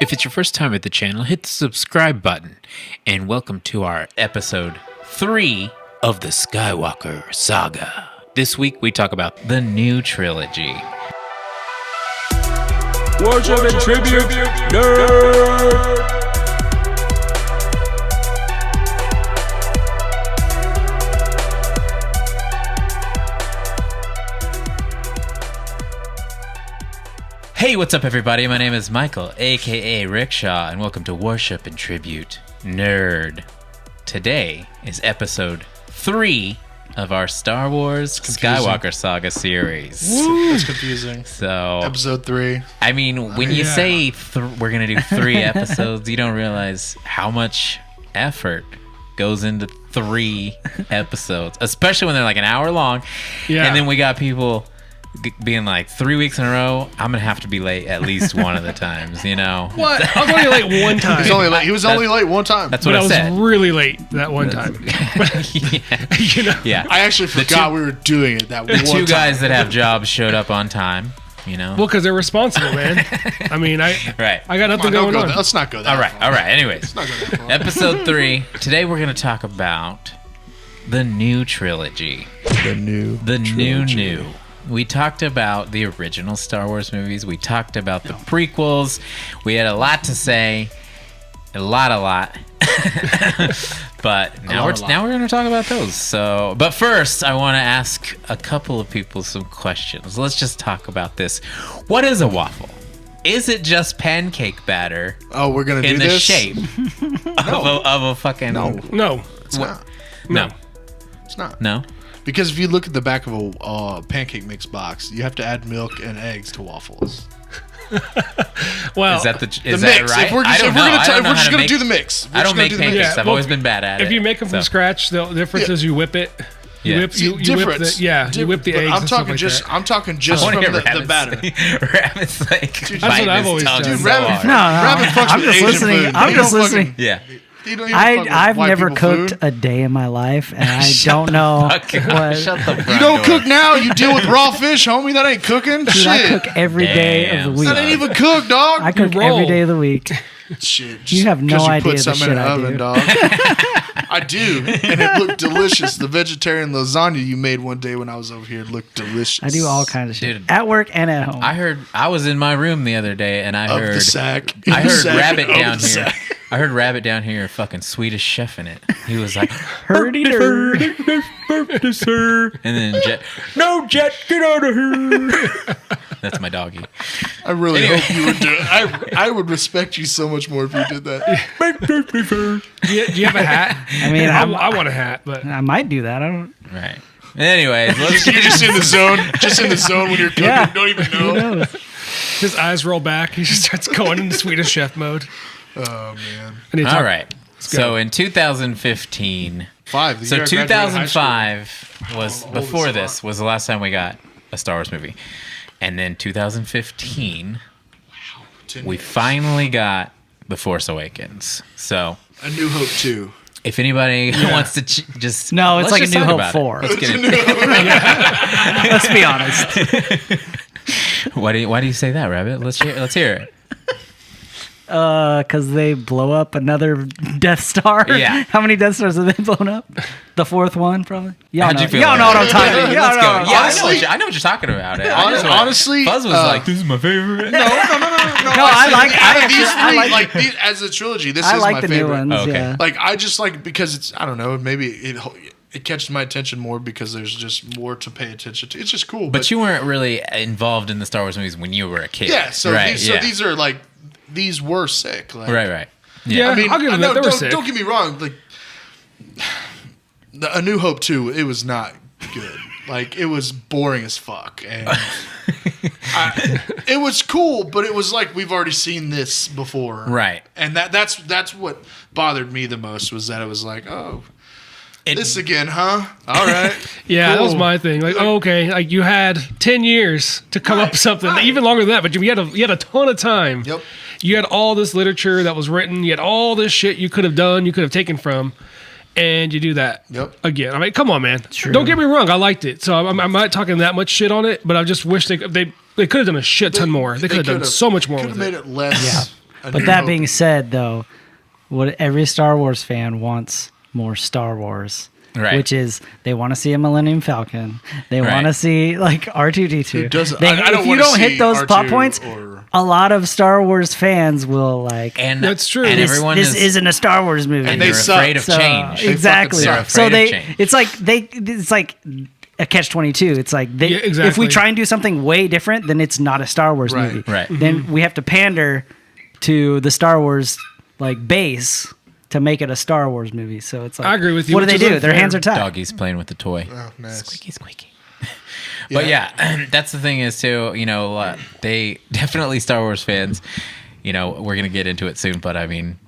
If it's your first time at the channel, hit the subscribe button. And welcome to our episode 3 of the Skywalker Saga. This week we talk about the new trilogy. Worship and tribute, nerd! Hey, what's up everybody? My name is Michael, aka Rickshaw, and welcome to Worship and Tribute Nerd. Today is episode 3 of our Star Wars Skywalker Saga series. Woo! That's confusing. So, episode 3. I mean, when you say we're going to do 3 episodes, you don't realize how much effort goes into 3 episodes, especially when they're like an hour long. Yeah. And then we got people being like 3 weeks in a row, I'm gonna have to be late at least one of the times, you know. What? I was only late one time. He was only late one time. That's what I said. I was really late that one time. You know. Yeah. I actually forgot we were doing it that one time. The 2 guys that have jobs showed up on time, you know. Well, because they're responsible, man. I mean, I got nothing going on. Let's not go that far. All right. Anyways, let's not go that far. Episode 3. Today we're gonna talk about the new trilogy. The new. We talked about the original Star Wars movies. We talked about the prequels. We had a lot to say. A lot. But now we're going to talk about those. So, but first, I want to ask a couple of people some questions. Let's just talk about this. What is a waffle? Is it just pancake batter? Oh, we're going to do this? In the shape of a fucking... No. It's not. No. It's not. No? Because if you look at the back of a pancake mix box, you have to add milk and eggs to waffles. is Well, that mix. Right? If we're just going to do the mix. I don't make pancakes. I've always been bad at it. If you make them from scratch, the difference is you whip it. You whip the eggs. I'm talking just from the batter. Rabbit's like, that's what I've always done. Dude, Rabbit fucks with Asian food. I'm just listening. Yeah. I've never cooked a day in my life, and I don't know what. Shut the front You don't door. cook now. You deal with raw fish, homie. That ain't cooking. Dude, Shit. I cook every day of the week. That ain't even cook, dog. I cook every day of the week. Shit. You have no idea put something in the oven, dog. I do, and it looked delicious. The vegetarian lasagna you made one day when I was over here looked delicious. I do all kinds of shit. Dude, at work and at home. I was in my room the other day, and I heard Rabbit down here. I heard Rabbit down here, fucking Swedish chef in it. He was like, hurdy-dur. and then Jet, no, Jet, get out of here. That's my doggy. I really hope you would do it. I would respect you so much more if you did that. Do you have a hat? I mean, I want a hat, but I might do that. I don't. Right. Anyways, you're just in the zone. Just in the zone when you're cooking. Yeah. Don't even know. Who knows? his eyes roll back. He just starts going into Swedish chef mode. Oh man! All right. So in 2015, 2005 was before this was the last time we got a Star Wars movie, and then 2015, we finally got The Force Awakens. So A New Hope 2. If anybody wants to just it's like A New Hope 4. Let's get it. Let's be honest. Why do you say that, Rabbit? Let's hear it. Because they blow up another Death Star. Yeah. How many Death Stars have they blown up? The 4th one, probably. How'd you feel? Y'all know what I'm talking about. Let's go. Yeah, Honestly, I know what you're talking about. Honestly, Buzz was like, "This is my favorite." No. I like these as a trilogy. This I is like my the favorite. new ones. Okay. Yeah. Like I just like because it's I don't know maybe it catches my attention more because there's just more to pay attention to. It's just cool. But you weren't really involved in the Star Wars movies when you were a kid. Yeah. So right, these are like. These were sick. Like, right. Yeah, I mean, I'll give them that. They were sick. Don't get me wrong. Like, A New Hope 2, it was not good. Like, it was boring as fuck. And it was cool, but it was like we've already seen this before. Right. And that's what bothered me the most was that it was like, this again, huh? All right. Yeah, cool. That was my thing. Like, okay, like you had 10 years to come up with something, even longer than that, but you had a ton of time. Yep. You had all this literature that was written. You had all this shit you could have done, you could have taken from, and you do that again. I mean, come on, man. True. Don't get me wrong. I liked it. So I'm not talking that much shit on it, but I just wish they could have done a shit ton more. They could have done so much more with it. Could have made it less. But that being said, though, what every Star Wars fan wants more Star Wars. Right. Which is they want to see a Millennium Falcon. They want to see like R2D2. If you don't hit those plot points, a lot of Star Wars fans will like. And that's true. And this isn't a Star Wars movie, and they're afraid of change. Exactly. So it's like a catch-22. It's like if we try and do something way different, then it's not a Star Wars movie. Right. Then we have to pander to the Star Wars like base to make it a Star Wars movie. So it's like, I agree with you. What do? Their hands are tied. Doggy's playing with the toy. Oh, nice. Squeaky. But yeah, that's the thing is too, they definitely Star Wars fans, we're going to get into it soon, but I mean,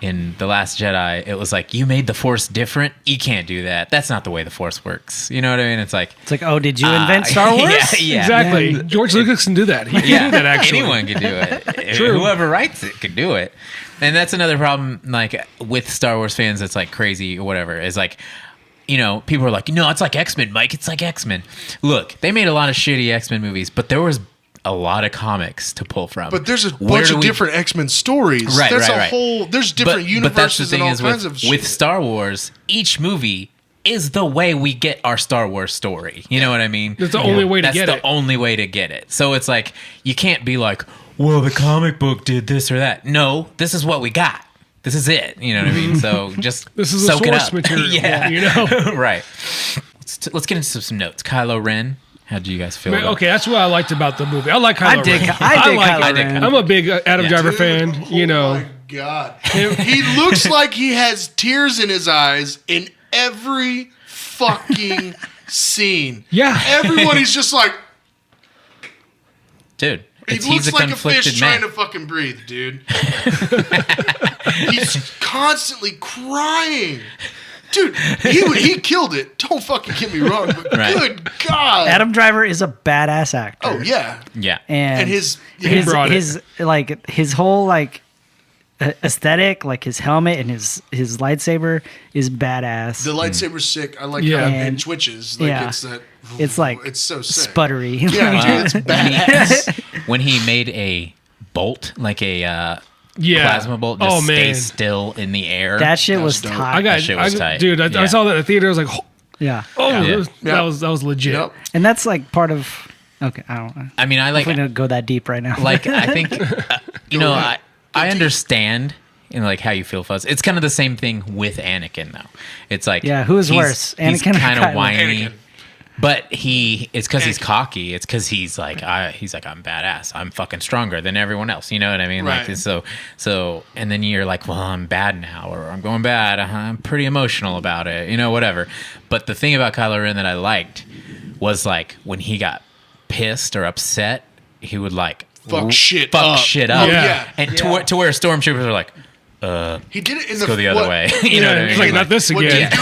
in The Last Jedi, it was like, you made the Force different. You can't do that. That's not the way the Force works. You know what I mean? It's like, oh, did you invent Star Wars? Yeah. Exactly. Yeah. George Lucas can do that. He can do that, actually. Anyone can do it. Whoever writes it can do it. And that's another problem, like, with Star Wars fans that's, like, crazy or whatever, is, like, people are like, no, it's like X-Men, Mike. It's like X-Men. Look, they made a lot of shitty X-Men movies, but there was a lot of comics to pull from. But there's a bunch of different X-Men stories. Right, there's right. There's different universes and all kinds of shit. With Star Wars, each movie is the way we get our Star Wars story. You know what I mean? That's the only way to get it. That's the only way to get it. So it's like, you can't be like, well, the comic book did this or that. No, this is what we got. This is it. You know what I mean? So just this is soak the it source up. material. Right. Let's get into some notes. Kylo Ren. How do you guys feel? Okay, that's what I liked about the movie. I like Kylo Ren. I dig Kylo Ren. I'm a big Adamdriver fan. Oh my God. He looks like he has tears in his eyes in every fucking scene. Yeah. Everybody's just like, dude. He looks like a fish trying to fucking breathe, dude. He's constantly crying. Dude, he killed it. Don't fucking get me wrong, but good God. Adamdriver is a badass actor. Oh, yeah. Yeah. And his whole like aesthetic, like his helmet and his lightsaber is badass. The lightsaber's sick. I like how it twitches. Like it's like it's so sick. Sputtery. Yeah, dude, it's badass. When he made a bolt, like a plasma bolt, just stay still in the air. That shit was tight. That shit was tight. Dude, I saw that in the theater. I was like, that was legit. Yep. And that's like part of. Okay, I don't know. I mean, I like. We don't go that deep right now. Like, I think, I understand. Like how you feel, Fuzz. It's kind of the same thing with Anakin, though. It's like, who is worse, Anakin? He's kind of whiny. Anakin. But it's because he's cocky. It's because he's like, I'm badass. I'm fucking stronger than everyone else. You know what I mean? Right. Like so, and then you're like, well, I'm bad now, or I'm going bad. I'm pretty emotional about it. Whatever. But the thing about Kylo Ren that I liked was like when he got pissed or upset, he would like fuck shit up. Yeah. And to where stormtroopers are like, he did it in let's go the other way. You know what I mean? Like, not this again.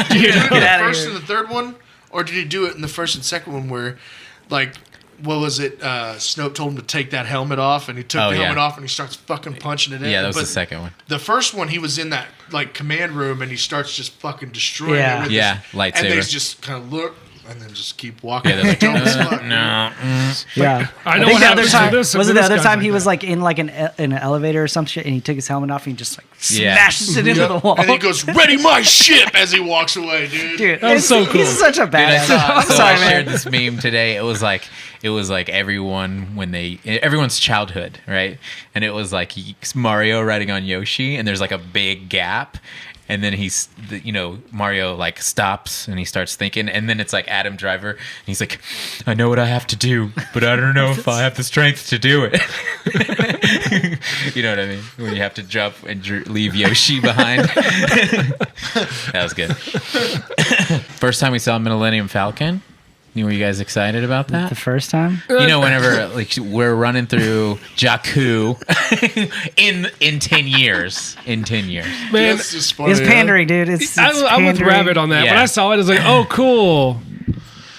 Did he do it in the first and the third one? Or did he do it in the first and second one where, like, what was it? Snoke told him to take that helmet off, and he took the helmet off, and he starts fucking punching it in. Yeah, that was the second one. The first one, he was in that, like, command room, and he starts just fucking destroying it with lightsaber. And they just kind of look, and then just keep walking. Yeah, they're like, no. Yeah. I know what the other happens time, to this. was it the other time he was like in like in an elevator or some shit, and he took his helmet off and he just like smashes it into the wall. And he goes, "Ready my ship!" as he walks away, dude. Dude, that was so cool. He's such a badass. I shared this meme today. It was like everyone's childhood, right? And it was like Mario riding on Yoshi, and there's like a big gap. And then Mario like stops and he starts thinking, and then it's like Adamdriver, and he's like, I know what I have to do, but I don't know if I have the strength to do it. You know what I mean? When you have to jump and leave Yoshi behind. That was good. First time we saw Millennium Falcon. Were you guys excited about that? The first time? Whenever like we're running through Jakku in 10 years. In 10 years. Man, it's just funny, it's pandering, dude. It's I'm with Rabbit on that. Yeah. When I saw it, I was like, oh, cool.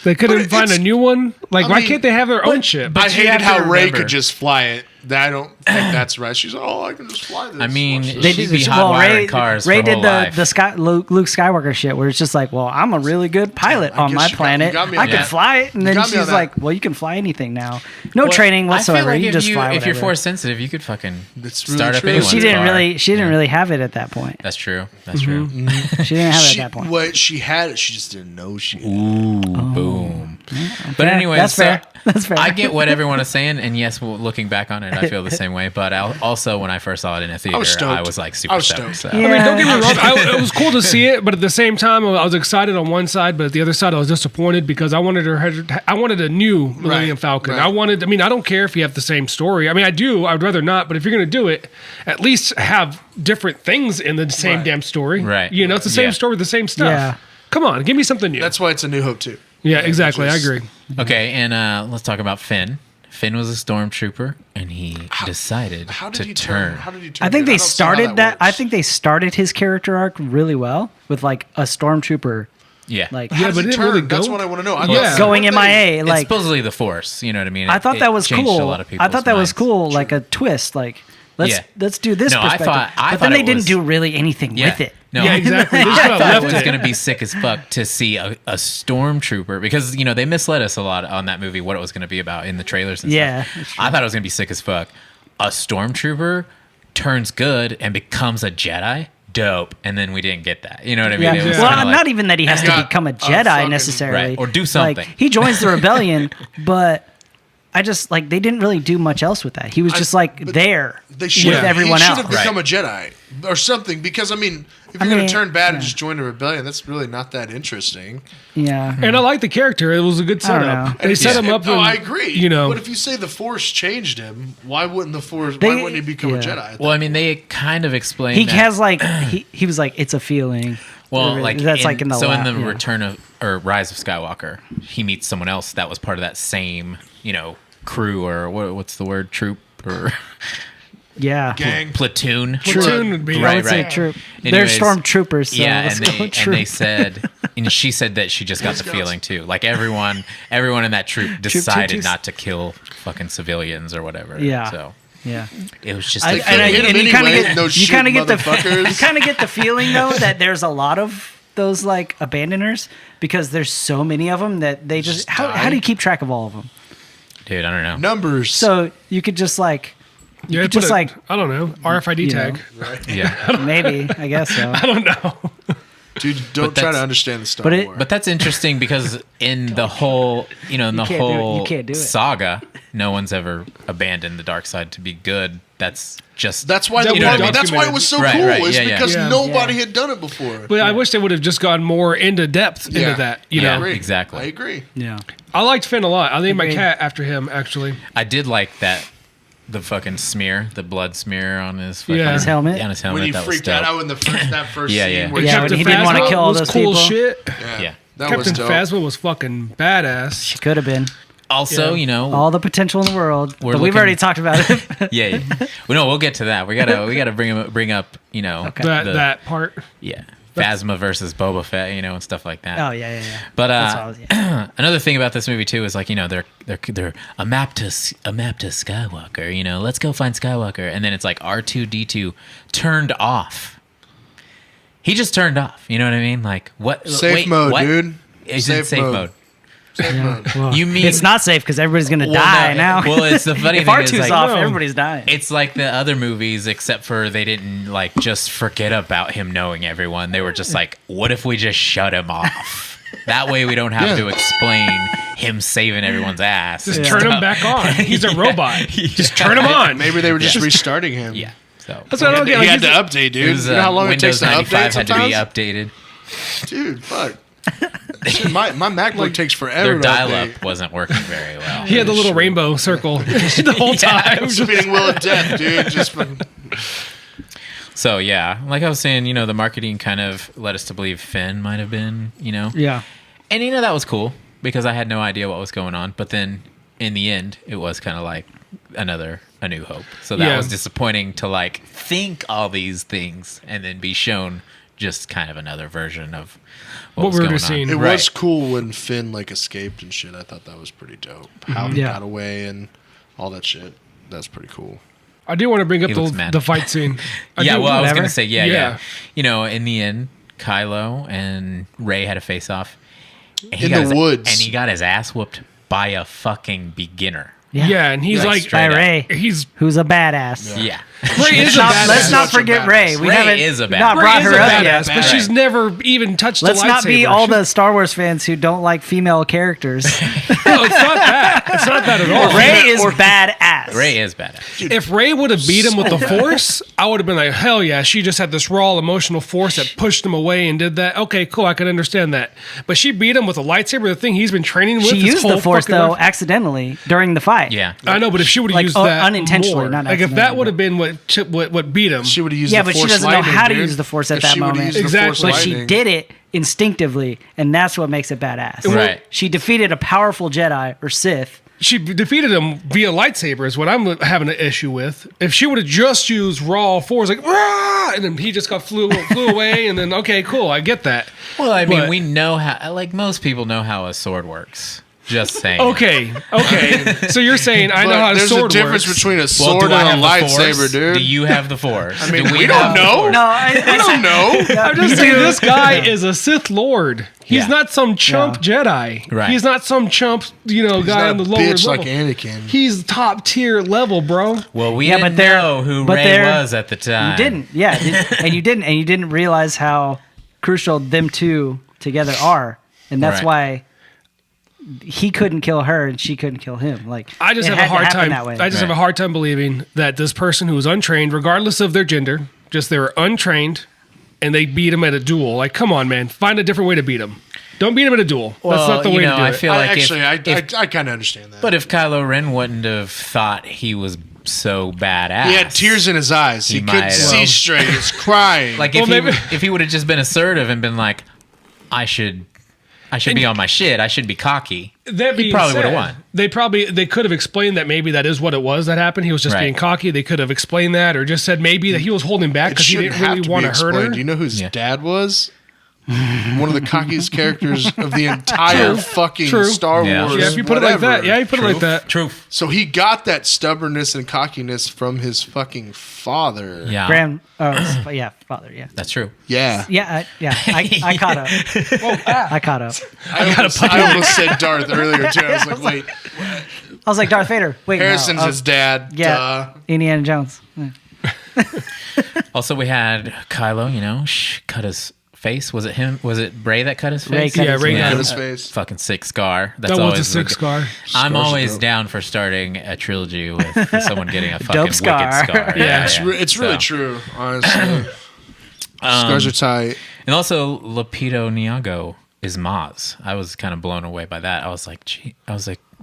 They couldn't find a new one? Like, why can't they have their own ship? I hated how Rey could just fly it. I don't think that's right. She's like, oh, I can just fly this. I mean, they she'd be hot-wiring cars Ray for did whole the life. Luke Skywalker shit, where it's just like, well, I'm a really good pilot on my planet. I can fly it, and then she's like, well, you can fly anything now. No training whatsoever. You just fly. If you're force sensitive, you could fucking start up true. anyone's She didn't car. She didn't really have it at that point. That's true. That's true. She didn't have it at that point. What she had it, she just didn't know she had it. Ooh, boom. But Yeah, anyway, that's fair. That's fair. I get what everyone is saying, and yes, looking back on it, I feel the same way. But also, when I first saw it in a theater, I was like super stoked. So. I mean, don't get me wrong. It was cool to see it, but at the same time, I was excited on one side, but at the other side, I was disappointed because I wanted a new Millennium Falcon. Right. I don't care if you have the same story. I mean, I do. I would rather not. But if you're going to do it, at least have different things in the same damn story. Right. You know, it's the same story, the same stuff. Yeah. Come on, give me something new. That's why it's A New Hope too. Yeah, exactly. I agree. Okay, and let's talk about Finn. Finn was a stormtrooper, and he decided to turn. How did he turn? I think they started that. I works. think they started his character arc really well with like a stormtrooper. Yeah. Like How but does it turn? really go? That's what I want to know. going MIA. It's Like supposedly the Force, you know what I mean? I thought that was changed cool. a lot of I people's thought that was minds. cool, like a twist. Like let's do this No, I perspective. thought but then they it didn't was- do really anything with it. No, Yeah, exactly. They just I kinda thought it left was it. going to be sick as fuck to see a stormtrooper because they misled us a lot on that movie what it was going to be about in the trailers and Yeah, stuff. that's true. I thought it was going to be sick as fuck. A stormtrooper turns good and becomes a Jedi. Dope. And then we didn't get that. You know what I mean? Yeah. It was Well, kinda like- not even that he has to got become a a Jedi fucking- necessarily, Right, or do something. Like, he joins the rebellion, but I just like they didn't really do much else with that. He was just like there They should with everyone he else. should have become a Jedi or something because I mean, if you're going to turn bad and just join the rebellion, that's really not that interesting. Yeah, And I like the character. It was a good I don't setup. know. They set him up. No, and, I agree. You know, but if you say the Force changed him, why wouldn't the Force? Why wouldn't he become a Jedi? Well, I mean, they kind of explained he that. has like he was like it's a feeling. Well, like that's like in the in the yeah. Return of or Rise of Skywalker, he meets someone else that was part of that same crew or what's the word, troop or Yeah. Gang. platoon. Platoon would be I Right, would say right. troop. They're Anyways, stormtroopers. So Yeah, let's and go they troop. said, and she said that she just got the feeling too. Like everyone in that troop decided twos. not to kill fucking civilians or whatever. Yeah. So Yeah. it was just. I- like, and hit him you kind of anyway, get no you shit, kind of get the motherfuckers. you kind of get the feeling though that there's a lot of those like abandoners because there's so many of them that they just how do you keep track of all of them? dude, I don't know. Numbers. So you could just like yeah, could just like I don't know, RFID you tag. know. Yeah. maybe I guess so. I don't know. Dude, don't But try to that's- understand the Star but it- Wars. But that's interesting because in the whole, in the can't do it. whole You can't do it. saga, no one's ever abandoned the dark side to be good. That's just that's why That the was that's why it was so Right, cool. right, Is yeah, yeah. because Yeah. nobody Yeah. had done it before. But I wish they would have just gone more into depth into that. You Yeah. know, exactly. I agree. Yeah. I liked Finn a lot. I named my Agreed. cat after him. Actually, I did like that. The fucking smear, the blood smear on his fucking, Yeah. His helmet? Yeah, on his helmet. When he that was freaked dope. out in the first Yeah, scene yeah. where Yeah, he when Captain he didn't wanna Phasma kill all was those cool people. shit. Yeah. that Captain was dope. Phasma was fucking badass. Could have been Also, Yeah. all the potential in the world, We're but we've looking- already talked about it. yeah. Well, no, we'll get to that. We gotta bring up, That part. yeah, Phasma versus Boba Fett, and stuff like that. Oh yeah. But That's what I was- another thing about this movie too is like they're a map to Skywalker. Let's go find Skywalker, and then it's like R2D2 turned off. He just turned off. You know what I mean? Like what? Safe wait, mode, what? dude. He's in safe mode. Well, You mean it's not safe because everybody's gonna Well, die no, now. Well, it's the funny if thing is R2's like, off, No. everybody's dying. it's like the other movies, except for they didn't like just forget about him knowing everyone. They were just like, what if we just shut him off? That way we don't have to explain him saving everyone's ass. Just and turn him stuff. back on. He's a robot. Just turn him on. Maybe they were just restarting him. Yeah. So That's what I don't get. He Like, had to he's- update, it dude. was, You know how long it Windows takes to 95 update had to be sometimes? updated. Dude, fuck. Shit, my MacBook takes forever Their to dial-up update. wasn't working very well. He had the little rainbow circle the whole time. Spinning wheel of death, dude. Just fucking- So yeah, like I was saying, the marketing kind of led us to believe Finn might have been, yeah. and that was cool because I had no idea what was going on. But then in the end, it was kind of like A New Hope. So that Yeah. was disappointing to like think all these things and then be shown just kind of another version of what we was were going just seeing. on. It Right. was cool when Finn like escaped and shit. I thought that was pretty dope. How he got away and all that shit. That's pretty cool. I do want to bring up He looks mad. the fight scene. I was whatever. going to say, yeah. Yeah. You know, in the end, Kylo and Rey had a face-off. In the woods. And he got his ass whooped by a fucking beginner. Yeah, and he's like, straight By up. Ray, he's who's a badass. Yeah. Ray is a badass. Let's not Such a forget badass. Ray. We Rey haven't is a not badass. brought Ray is her a up badass, yet. but she's never even touched Let's a lightsaber. not be all the Star Wars fans who don't like female characters. No, it's not that. It's not that at all. Ray is badass. Ray is badass. If Ray would have beat him with the Force, I would have been like, hell yeah, she just had this raw emotional force that pushed him away and did that. Okay, cool, I can understand that. But she beat him with a lightsaber, the thing he's been training with. She his used whole the Force fucking though life. accidentally during the fight. Yeah. I know, but if she would have Like, used that unintentionally, more, not like if that accidentally, would have been what beat him, She would have used Yeah, the but she Force doesn't know lightning, how to dude. use the Force at If that she would've moment. used the Force Exactly. But she lightning- did it instinctively, and that's what makes it badass. Right. She defeated a powerful Jedi or Sith. she defeated him via lightsaber is what I'm having an issue with. If she would have just used raw Force, like, "Rah!" and then he just flew away, and then, okay, cool, I get that. Well, I mean, But- we know how, like most people know how a sword works. Just saying. Okay. So you're saying I know But how a there's sword a difference works. between a Well, sword do I and a have the lightsaber, Force? dude. Do you have the Force? I mean, Do we have don't the know. Force? No, I don't know. I'm just saying this guy is a Sith Lord. He's Yeah. not some chump Jedi. Right. He's not some chump, He's guy not on the a lower bitch level. like Anakin. He's top tier level, bro. Well, we Yeah, didn't but they're- know who but Rey they're- was at the time. you didn't. Yeah, and you didn't realize how crucial them two together are, and that's Right. why he couldn't kill her and she couldn't kill him. Like I just it have a had to hard happen time. that way. I just have a Right. hard time believing that this person who was untrained, regardless of their gender, just they were untrained, and they beat him at a duel. Like, come on, man, find a different way to beat him. Don't beat him at a duel. Well, That's not the way to do I it. feel like I kind of understand that. but if Kylo Ren wouldn't have thought he was so badass, He had tears in his eyes. He might couldn't have. see straight. He was crying. Like Well, maybe- if he would have just been assertive and been like, I should be on my shit. I should be cocky. That He being probably said, would have won. They could have explained that maybe that is what it was that happened. He was just Right. being cocky. They could have explained that, or just said maybe that he was holding back it because he shouldn't didn't have really to want be to hurt her. explained. Do you know who his Yeah. dad was? One of the cockiest characters of the entire fucking True. Star Yeah. Wars. Yeah, if you put it like that. whatever. Yeah, you put it like that. Truth. So he got that stubbornness and cockiness from his fucking father. Yeah. Yeah, father. Yeah, That's true. Yeah. I caught up. I caught up. I almost said Darth earlier too. I was like, wait, I was like Darth Vader. Wait, Harrison's no. his dad. Yeah, Duh. Indiana Jones. Yeah. Also, we had Kylo, cut his face. Was it him? Was it Rey that cut his face? Ray cut Yeah, his Ray face. cut Cut his face. Fucking sick scar. That's That was always a sick the- scar. I'm Scars are always dope. down for starting a trilogy with someone getting a fucking Dope wicked scar. scar. Yeah. It's really So, true, honestly. Scars are tight. And also, Lupito Nyong'o is Maz. I was kind of blown away by that. I was like,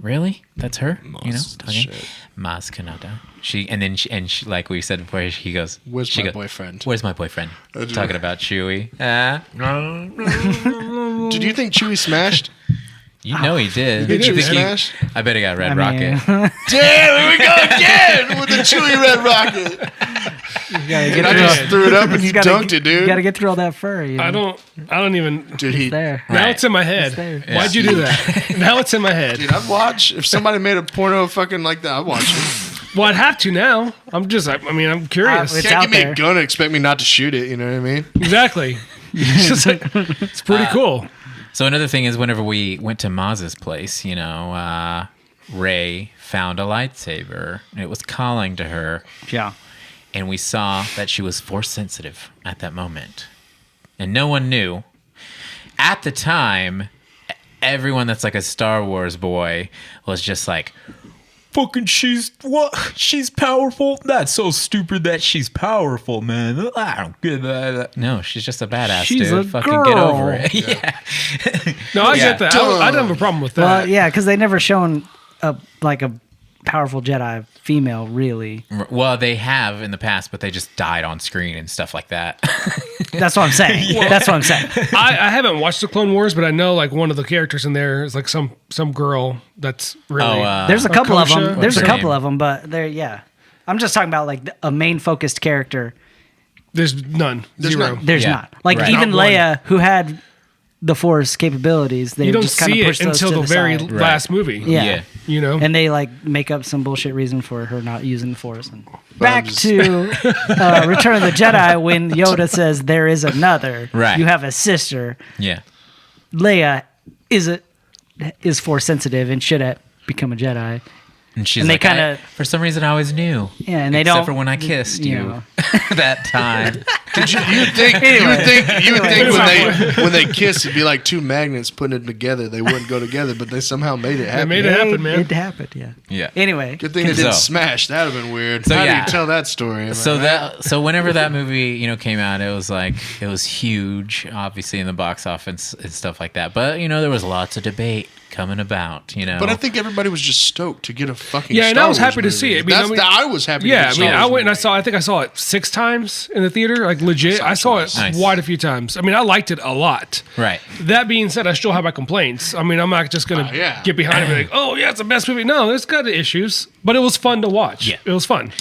really? That's her? Maz, Talking shit. Maz Kanata. She like we said before, she goes, Where's my boyfriend? Where's my boyfriend? do. Talking about Chewie. Did you think Chewie smashed? You know he did. Did You Chewie think smash? I bet he got Red I mean, Rocket. Damn, here we go again with the Chewie Red Rocket. And I just threw it up and you dunked it, You got to dude. get through all that fur. You know? I don't even. Dude, he. there. Now Right. it's in my head. there. Why'd you do that? Now it's in my head. Dude, I'd watch if somebody made a porno fucking like that. I'd watch it. Well, I'd have to now. I'm curious. It's Can't out give me there. a gun and expect me not to shoot it. You know what I mean? Exactly. It's just like, it's pretty cool. So another thing is whenever we went to Maz's place, Rey found a lightsaber. And it was calling to her. Yeah. And we saw that she was force sensitive at that moment. And no one knew. At the time, everyone that's like a Star Wars boy was just like, fucking she's powerful? That's so stupid that she's powerful, man. I don't get that. No, she's just a badass, She's dude. a Fucking girl. get over it. Yeah. No, I Yeah. get that. I don't have a problem with that. Well, yeah, because they never shown a powerful Jedi female, really. Well, they have in the past, but they just died on screen and stuff like that. That's what I'm saying. That's what I'm saying. I haven't watched the Clone Wars, but I know like one of the characters in there is like some girl that's really. There's a couple of Kosha? them. There's a What's her couple name? of them, but they're I'm just talking about like a main focused character There's none. Zero. There's not. Like even Leia, who had the Force capabilities, they just kind of push those until the very side. last movie. Yeah. You know, and they like make up some bullshit reason for her not using the Force. And back to Return of the Jedi, when Yoda says there is another. Right. You have a sister. Yeah. Leia is Force sensitive and should have become a Jedi. And she's and like, they kind of, for some reason, I always knew. Yeah, and they except don't. for when I kissed you that time. You would think when they kiss, it'd be like two magnets putting it together. They wouldn't go together, but they somehow made it happen. They made it happen, man. It happened, yeah. Yeah. Anyway, good thing it didn't smash. That'd have been weird. So, How do you tell that story? So whenever that movie came out, it was huge, obviously in the box office and stuff like that. But there was lots of debate coming about. But I think everybody was just stoked to get a fucking and I was Star happy Wars to see it. I was happy. Yeah, to get I went and I think I saw it 6 times in the theater, like legit. I saw it quite a few times. I mean, I liked it a lot. Right. That being said, I still have my complaints. I mean, I'm not just gonna get behind it and be like, oh yeah, it's the best movie. No, it's got issues, but it was fun to watch. Yeah, it was fun.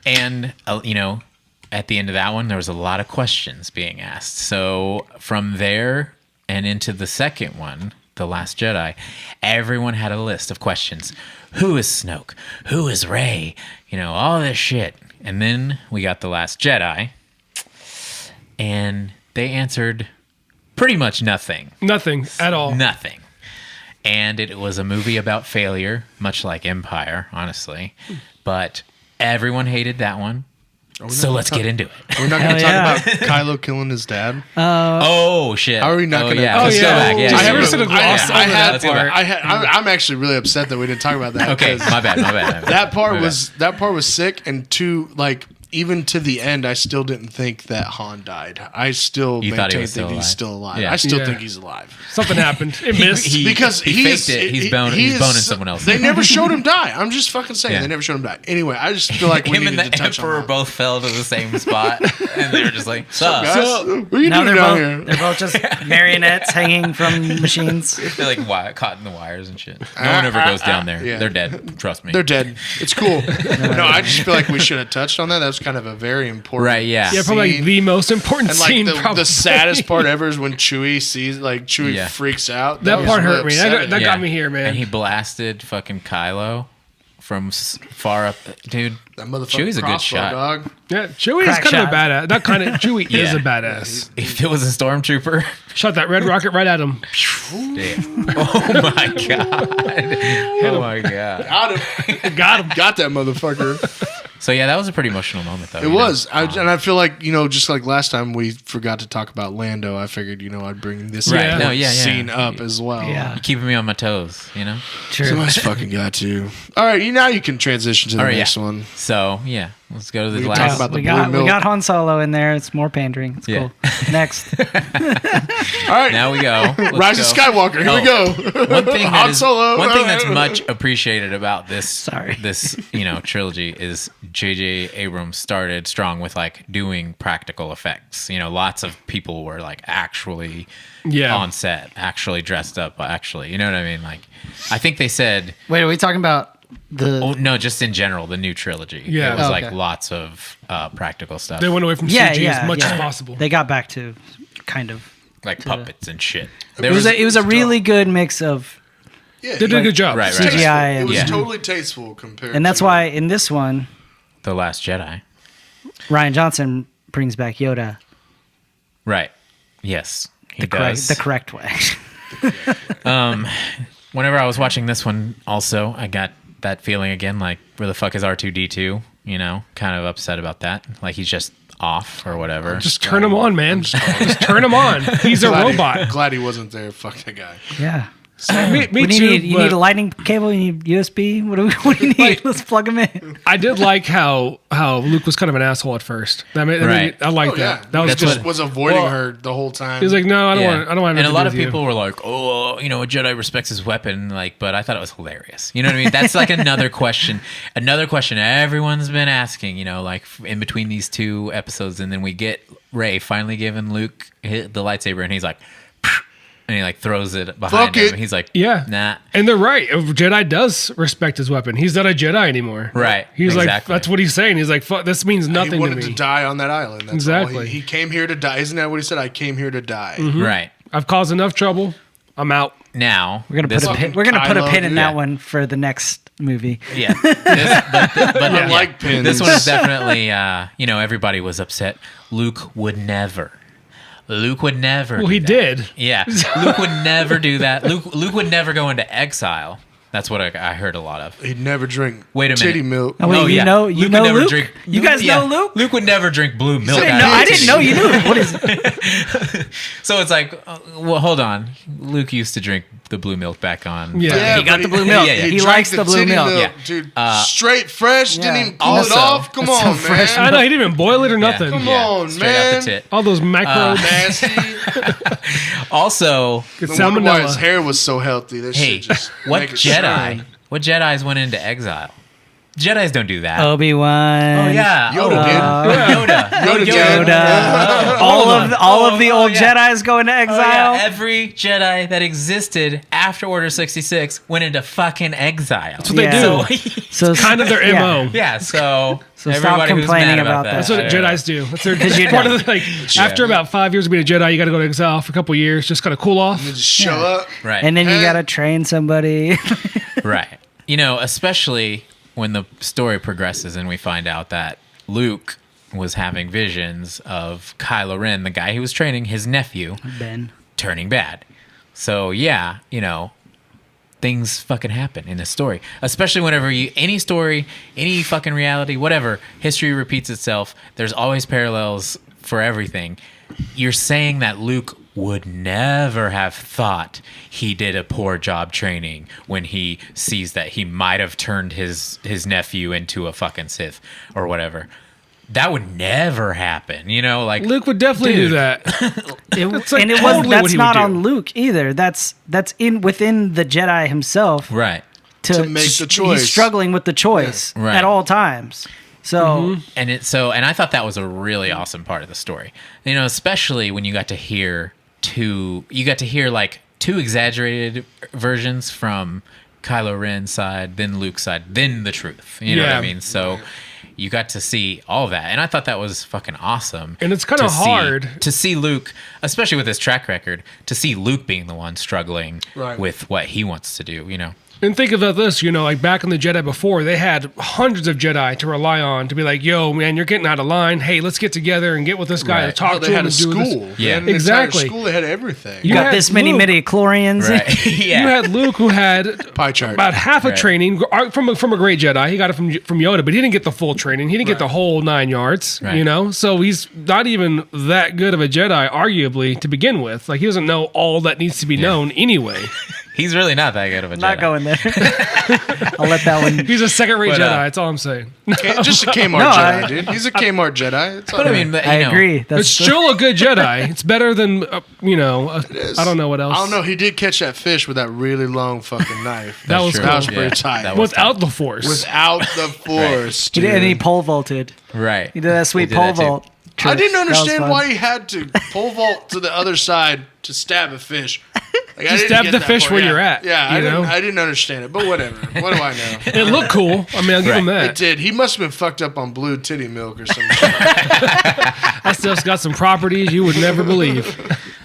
And at the end of that one, there was a lot of questions being asked. So from there and into the second one, The Last Jedi, everyone had a list of questions. Who is Snoke? Who is Rey? All this shit. And then we got The Last Jedi, and they answered pretty much nothing. Nothing at all. Nothing. And it was a movie about failure, much like Empire, honestly. But everyone hated that one. So let's get into it. We're not going to talk about Kylo killing his dad. Oh shit! Are we not going to? Let's go back. I'm actually really upset that we didn't talk about that. Okay, my bad. That part was sick, and even to the end, I still didn't think that Han died. I still maintain he's still alive. Yeah. I still think he's alive. Something happened. It missed. Because he faked it. He's boning someone else. They never showed him die. I'm just fucking saying they never showed him die. Anyway, I just feel like we needed to touch on that. Him and the Emperor both fell to the same spot, and they were just like, "Sup, guys? What are you doing down here?" They're both just marionettes hanging from machines. They're like caught in the wires and shit. No one ever goes down there. Yeah. They're dead. Trust me. They're dead. It's cool. No, I just feel like we should have touched on that. That was kind of a very important, right? Yeah, probably like the most important scene. The saddest part ever is when Chewie freaks out. That part hurt me. That got me here, man. And he blasted fucking Kylo from far up, dude. That motherfucker. Chewie's a good shot, dog. Yeah, Chewie is kind of a badass. Not kind of. Chewie is a badass. If it was a stormtrooper, shot that red rocket right at him. Damn. Oh my god. Oh my god. Got him. Got that motherfucker. So yeah, that was a pretty emotional moment, though. It was, and I feel like just like last time we forgot to talk about Lando. I figured I'd bring this scene up as well. Yeah, you're keeping me on my toes, True. Somebody's fucking got to. All right, now you can transition to the next one. So yeah, let's go to the last. Talk about the we got Han Solo in there. It's more pandering. It's cool. Next. All right, now we go. Rise of Skywalker. Here we go. One thing that's much appreciated about this trilogy is J.J. Abrams started strong with doing practical effects. Lots of people were actually on set, actually dressed up, actually. You know what I mean? I think they said. Wait, are we talking about no, just in general, the new trilogy. Yeah, it was lots of practical stuff. They went away from CG as much as possible. They got back to kind of puppets and shit. It was a really good mix of. Yeah, they did a good job. Right. CGI. It was totally tasteful compared. And that's why in this one, The Last Jedi, Rian Johnson brings back Yoda. Right. Yes, he does. The correct way. Whenever I was watching this one, also, I got that feeling again, where the fuck is R2-D2? Kind of upset about that. He's just off or whatever. Just turn him on, man. Just turn him on. He's a robot. Glad he wasn't there. Fuck that guy. Yeah. Me too. You need a lightning cable. You need USB. What do you need? Let's plug him in. I did like how Luke was kind of an asshole at first. I like that. That was avoiding her the whole time. He was like, no, I don't want. And a lot of people were like, oh, a Jedi respects his weapon. But I thought it was hilarious. You know what I mean? That's another question. Another question everyone's been asking. In between these two episodes, and then we get Rey finally giving Luke the lightsaber, and he's like. And he like throws it behind him. And he's like, nah. And they're right. A Jedi does respect his weapon. He's not a Jedi anymore. Right. He's like, that's what he's saying. He's like, fuck, this means nothing to me. He wanted to die on that island. That's exactly. All. He came here to die. Isn't that what he said? I came here to die. Mm-hmm. Right. I've caused enough trouble. I'm out. Now we're gonna put a pin in that one for the next movie. Yeah. But like pins. This one is definitely, everybody was upset. Luke would never. Well, he did. Yeah. Luke would never do that. Luke would never go into exile. That's what I heard a lot of. He'd never drink titty milk. Oh, wait, you know Luke? Drink, you guys know Luke? Luke would never drink blue milk. I didn't know you knew. What is it? So it's like, well, hold on. Luke used to drink the blue milk back on. Yeah, he got the blue milk. He likes the blue milk. Yeah. Dude, straight fresh. Didn't even cool it off. Come on, man. I know, he didn't even boil it or nothing. Come on, straight man. Out the tit. All those macros. Nasty. Also, why his hair was so healthy. That shit just what Jedi? What Jedis went into exile? Jedis don't do that. Obi-Wan. Oh yeah, Yoda did. Yoda. All of the old Jedis go into exile. Every Jedi that existed after Order 66 went into fucking exile. That's what they do. So it's kind of their MO. Yeah, so stop complaining about that. That's what Jedis do. That's their part of after about 5 years of being a Jedi, you got to go to exile for a couple years, just kind of cool off. You just show up. Right. And then you got to train somebody. Right. Especially when the story progresses and we find out that Luke was having visions of Kylo Ren, the guy he was training, his nephew, Ben, turning bad. So yeah, things fucking happen in the story. Especially whenever any story, any fucking reality, whatever, history repeats itself. There's always parallels for everything. You're saying that Luke would never have thought he did a poor job training when he sees that he might have turned his nephew into a fucking Sith or whatever. That would never happen, Luke would definitely do that. That's not on Luke either. That's within the Jedi himself, right? To make the choice. He's struggling with the choice at all times. So and I thought that was a really awesome part of the story. Especially when you got to hear two exaggerated versions from Kylo Ren's side, then Luke's side, then the truth. You know what I mean? So you got to see all of that. And I thought that was fucking awesome. And it's kind of hard to see Luke, especially with his track record, to see Luke being the one struggling with what he wants to do, And think about this, back in the Jedi before, they had hundreds of Jedi to rely on to be like, yo, man, you're getting out of line. Hey, let's get together and get with this guy to talk to him. They had a school. Yeah, exactly. School, they had everything. You got this many midi-chlorians. Right. You had Luke, who had pie chart. About half a training from a great Jedi. He got it from Yoda, but he didn't get the full training. He didn't get the whole 9 yards, So he's not even that good of a Jedi, arguably, to begin with. Like, he doesn't know all that needs to be known anyway. He's really not that good of a Jedi. Not going there. I'll let that one. He's a second-rate Jedi. That's all I'm saying. Just a Kmart Jedi, dude. He's a Kmart Jedi. It's but I mean, I agree. It's still a good Jedi. It's better than I don't know what else. I don't know. He did catch that fish with that really long fucking knife. That was pretty tight. Without the Force. Without the Force, dude. And he pole vaulted. Right. He did that sweet pole vault. I didn't understand why he had to pole vault to the other side to stab a fish. Like, just stab the fish where you're at. Yeah, I didn't understand it, but whatever. What do I know? It looked cool. I mean, I'll give him that. It did. He must have been fucked up on blue titty milk or something. That stuff's got some properties you would never believe.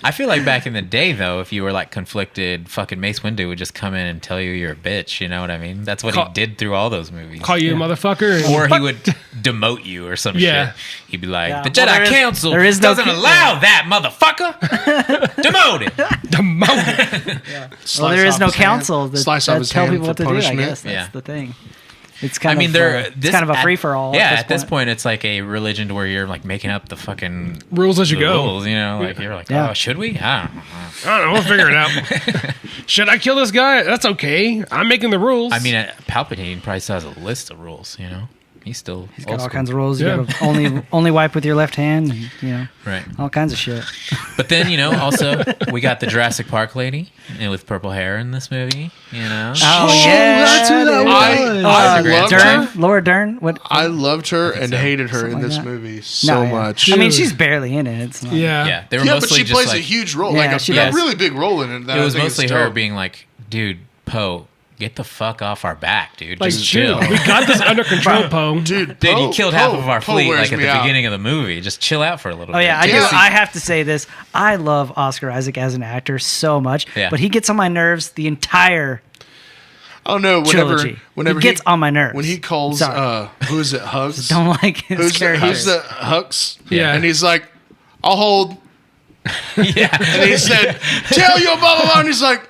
I feel like back in the day, though, if you were like conflicted, fucking Mace Windu would just come in and tell you you're a bitch. You know what I mean? That's what he did through all those movies. Call you a motherfucker? Or he would demote you or some shit. He'd be like, the Jedi Council doesn't allow that, motherfucker. Demoted. Demoted. Well, there is no council that tell people what to do, I guess. That's the thing. It's kind of a free for all. Yeah, at this point, it's like a religion to where you're like making up the fucking rules as you go. Rules, you're like, oh, should we? I don't know. We'll figure it out. Should I kill this guy? That's okay. I'm making the rules. I mean, Palpatine probably still has a list of rules. He's still He's old got all school. kinds of rules. You gotta only wipe with your left hand, and, Right. all kinds of shit. But then, also, we got the Jurassic Park lady with purple hair in this movie, Oh, yeah. that's who that was. I loved Dern, her. Laura Dern. What? I loved her and so. hated her Something in like this that. movie so much. I mean, Dude. she's barely in it. It's not, Yeah. Yeah, they were Yeah, but mostly she just plays like, a huge role, Yeah, like she a does. really big role in it. That it was I think mostly is her dope. being like, dude, Poe, get the fuck off our back, dude. Like, Just chill. chill. We got this under control, Poe. Dude, Dude, you Poe- killed half of our Poe fleet wears like at me the out. beginning of the movie. Just chill out for a little Oh bit. yeah, I do. Yeah. I have to say this. I love Oscar Isaac as an actor so much, Yeah. but he gets on my nerves the entire Oh no! trilogy. Whenever he gets on my nerves when he calls, Sorry. who is it? Hugs. Don't like his Who's character. the Hux? Yeah. And he's like, I'll hold. Yeah. And he said, tell your blah blah blah. And he's like,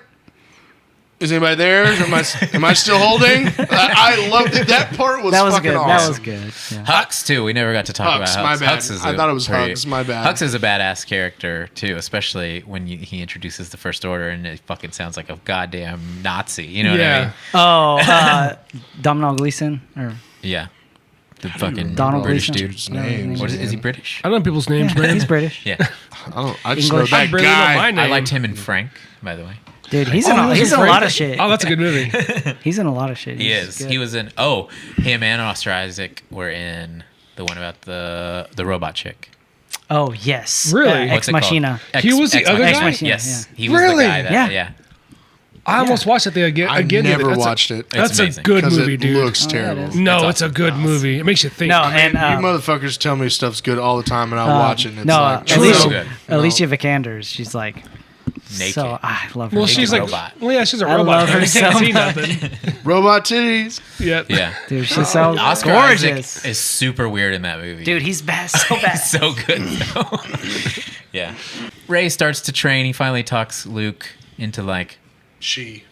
is anybody there? Am I still holding? I loved it. That part was that was fucking good. awesome. That was good. Yeah. Hux too. We never got to talk Hux, about Hux. my bad. Hux is I thought it was pretty- Hux, my bad. Hux is a badass character too, especially when he introduces the First Order and it fucking sounds like a goddamn Nazi. You know what I mean? Oh, Domhnall Gleeson or Yeah. The fucking Donald British Gleason. dude's Whatever his name. name What is. is he British? I don't know people's names, Yeah, man. he's British. Yeah. I just know English. that I barely know my guy. name. I liked him in Frank, by the way. Dude, he's Oh, in a, he was he's in a Frank? lot of shit. Oh, that's a good movie. He's in a lot of shit. He He's is. good. He was in him and Oscar Isaac were in the one about the robot chick. Oh yes, Really? Ex What's it called? Machina. He was the Ex other Machina. guy? Ex Machina, Yes. yeah. He was Really? the guy that, Yeah. yeah. I almost watched it again. I the never other day. watched it. That's a amazing. good Because movie, it dude. looks Oh, terrible. yeah, it is. No, It's it's a good movie. It makes you think. No, I mean, and you motherfuckers tell me stuff's good all the time, and I watch it. And it's no, like, True. Alicia, Good. Alicia Vikanders. She's like Naked. so. I love her. well, Naked she's like, robot. well, yeah, she's a I robot. love her You can't so see much. nothing. robot titties. Yeah. Yeah. Dude, she's so Oscar gorgeous. Isaac is super weird in that movie. Dude, he's bad, so bad. so good though. Yeah. Ray starts to train. He finally talks Luke into like She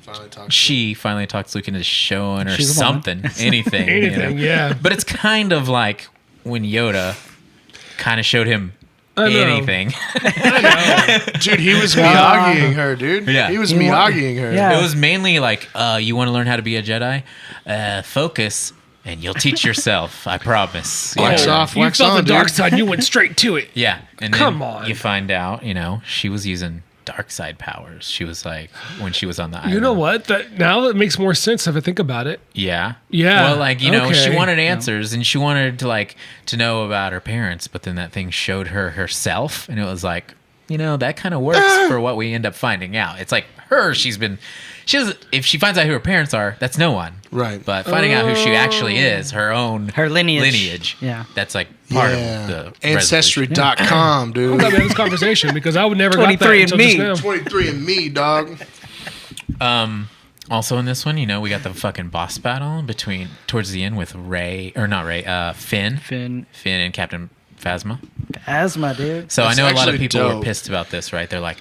finally talks Luke into showing her She's a woman. something, anything. you Anything, know? yeah. But it's kind of like when Yoda kind of showed him I know. anything. Dude, he was Miyagiing her, dude. Yeah. He was You want- Miyagiing her. Yeah. It was mainly like, you want to learn how to be a Jedi? Focus, and you'll teach yourself. I promise. You Wax know? off, You wax felt the on, dark dude. side. You went straight to it. Yeah, and then Come on. you find out, she was using dark side powers. She was like when she was on the island. You know what? That now it makes more sense if I think about it. Yeah. Yeah, Well, like, she okay. wanted answers and she wanted to know about her parents, but then that thing showed her herself and it was like, that kind of works for what we end up finding out. It's like if she finds out who her parents are, that's no one. Right. But finding out who she actually is, her lineage. Yeah. That's like part Yeah. of the resolution. Ancestry.com, I'm dude. glad we had this conversation because I would never got that 23 until and just me. now. 23 and me, dog. Also in this one, we got the fucking boss battle towards the end with Finn and Captain Phasma. Asthma, dude. So That's I know a lot of actually people were dope. pissed about this, right? They're like,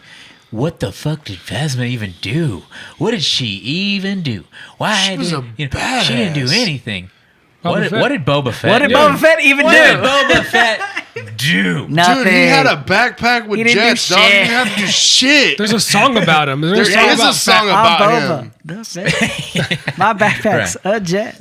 what the fuck did Phasma even do? What did she even do? Why She was a she didn't do badass. anything. Boba What Fett. did Boba Fett What did do? Boba Fett even What do? did Boba Fett do? Nothing. Dude, he had a backpack with He didn't do jets, dog. He shit. didn't have to do shit. There's a song about him. There There's is a song a about song I'm about Boba. him. The Fett. My backpack's a jet.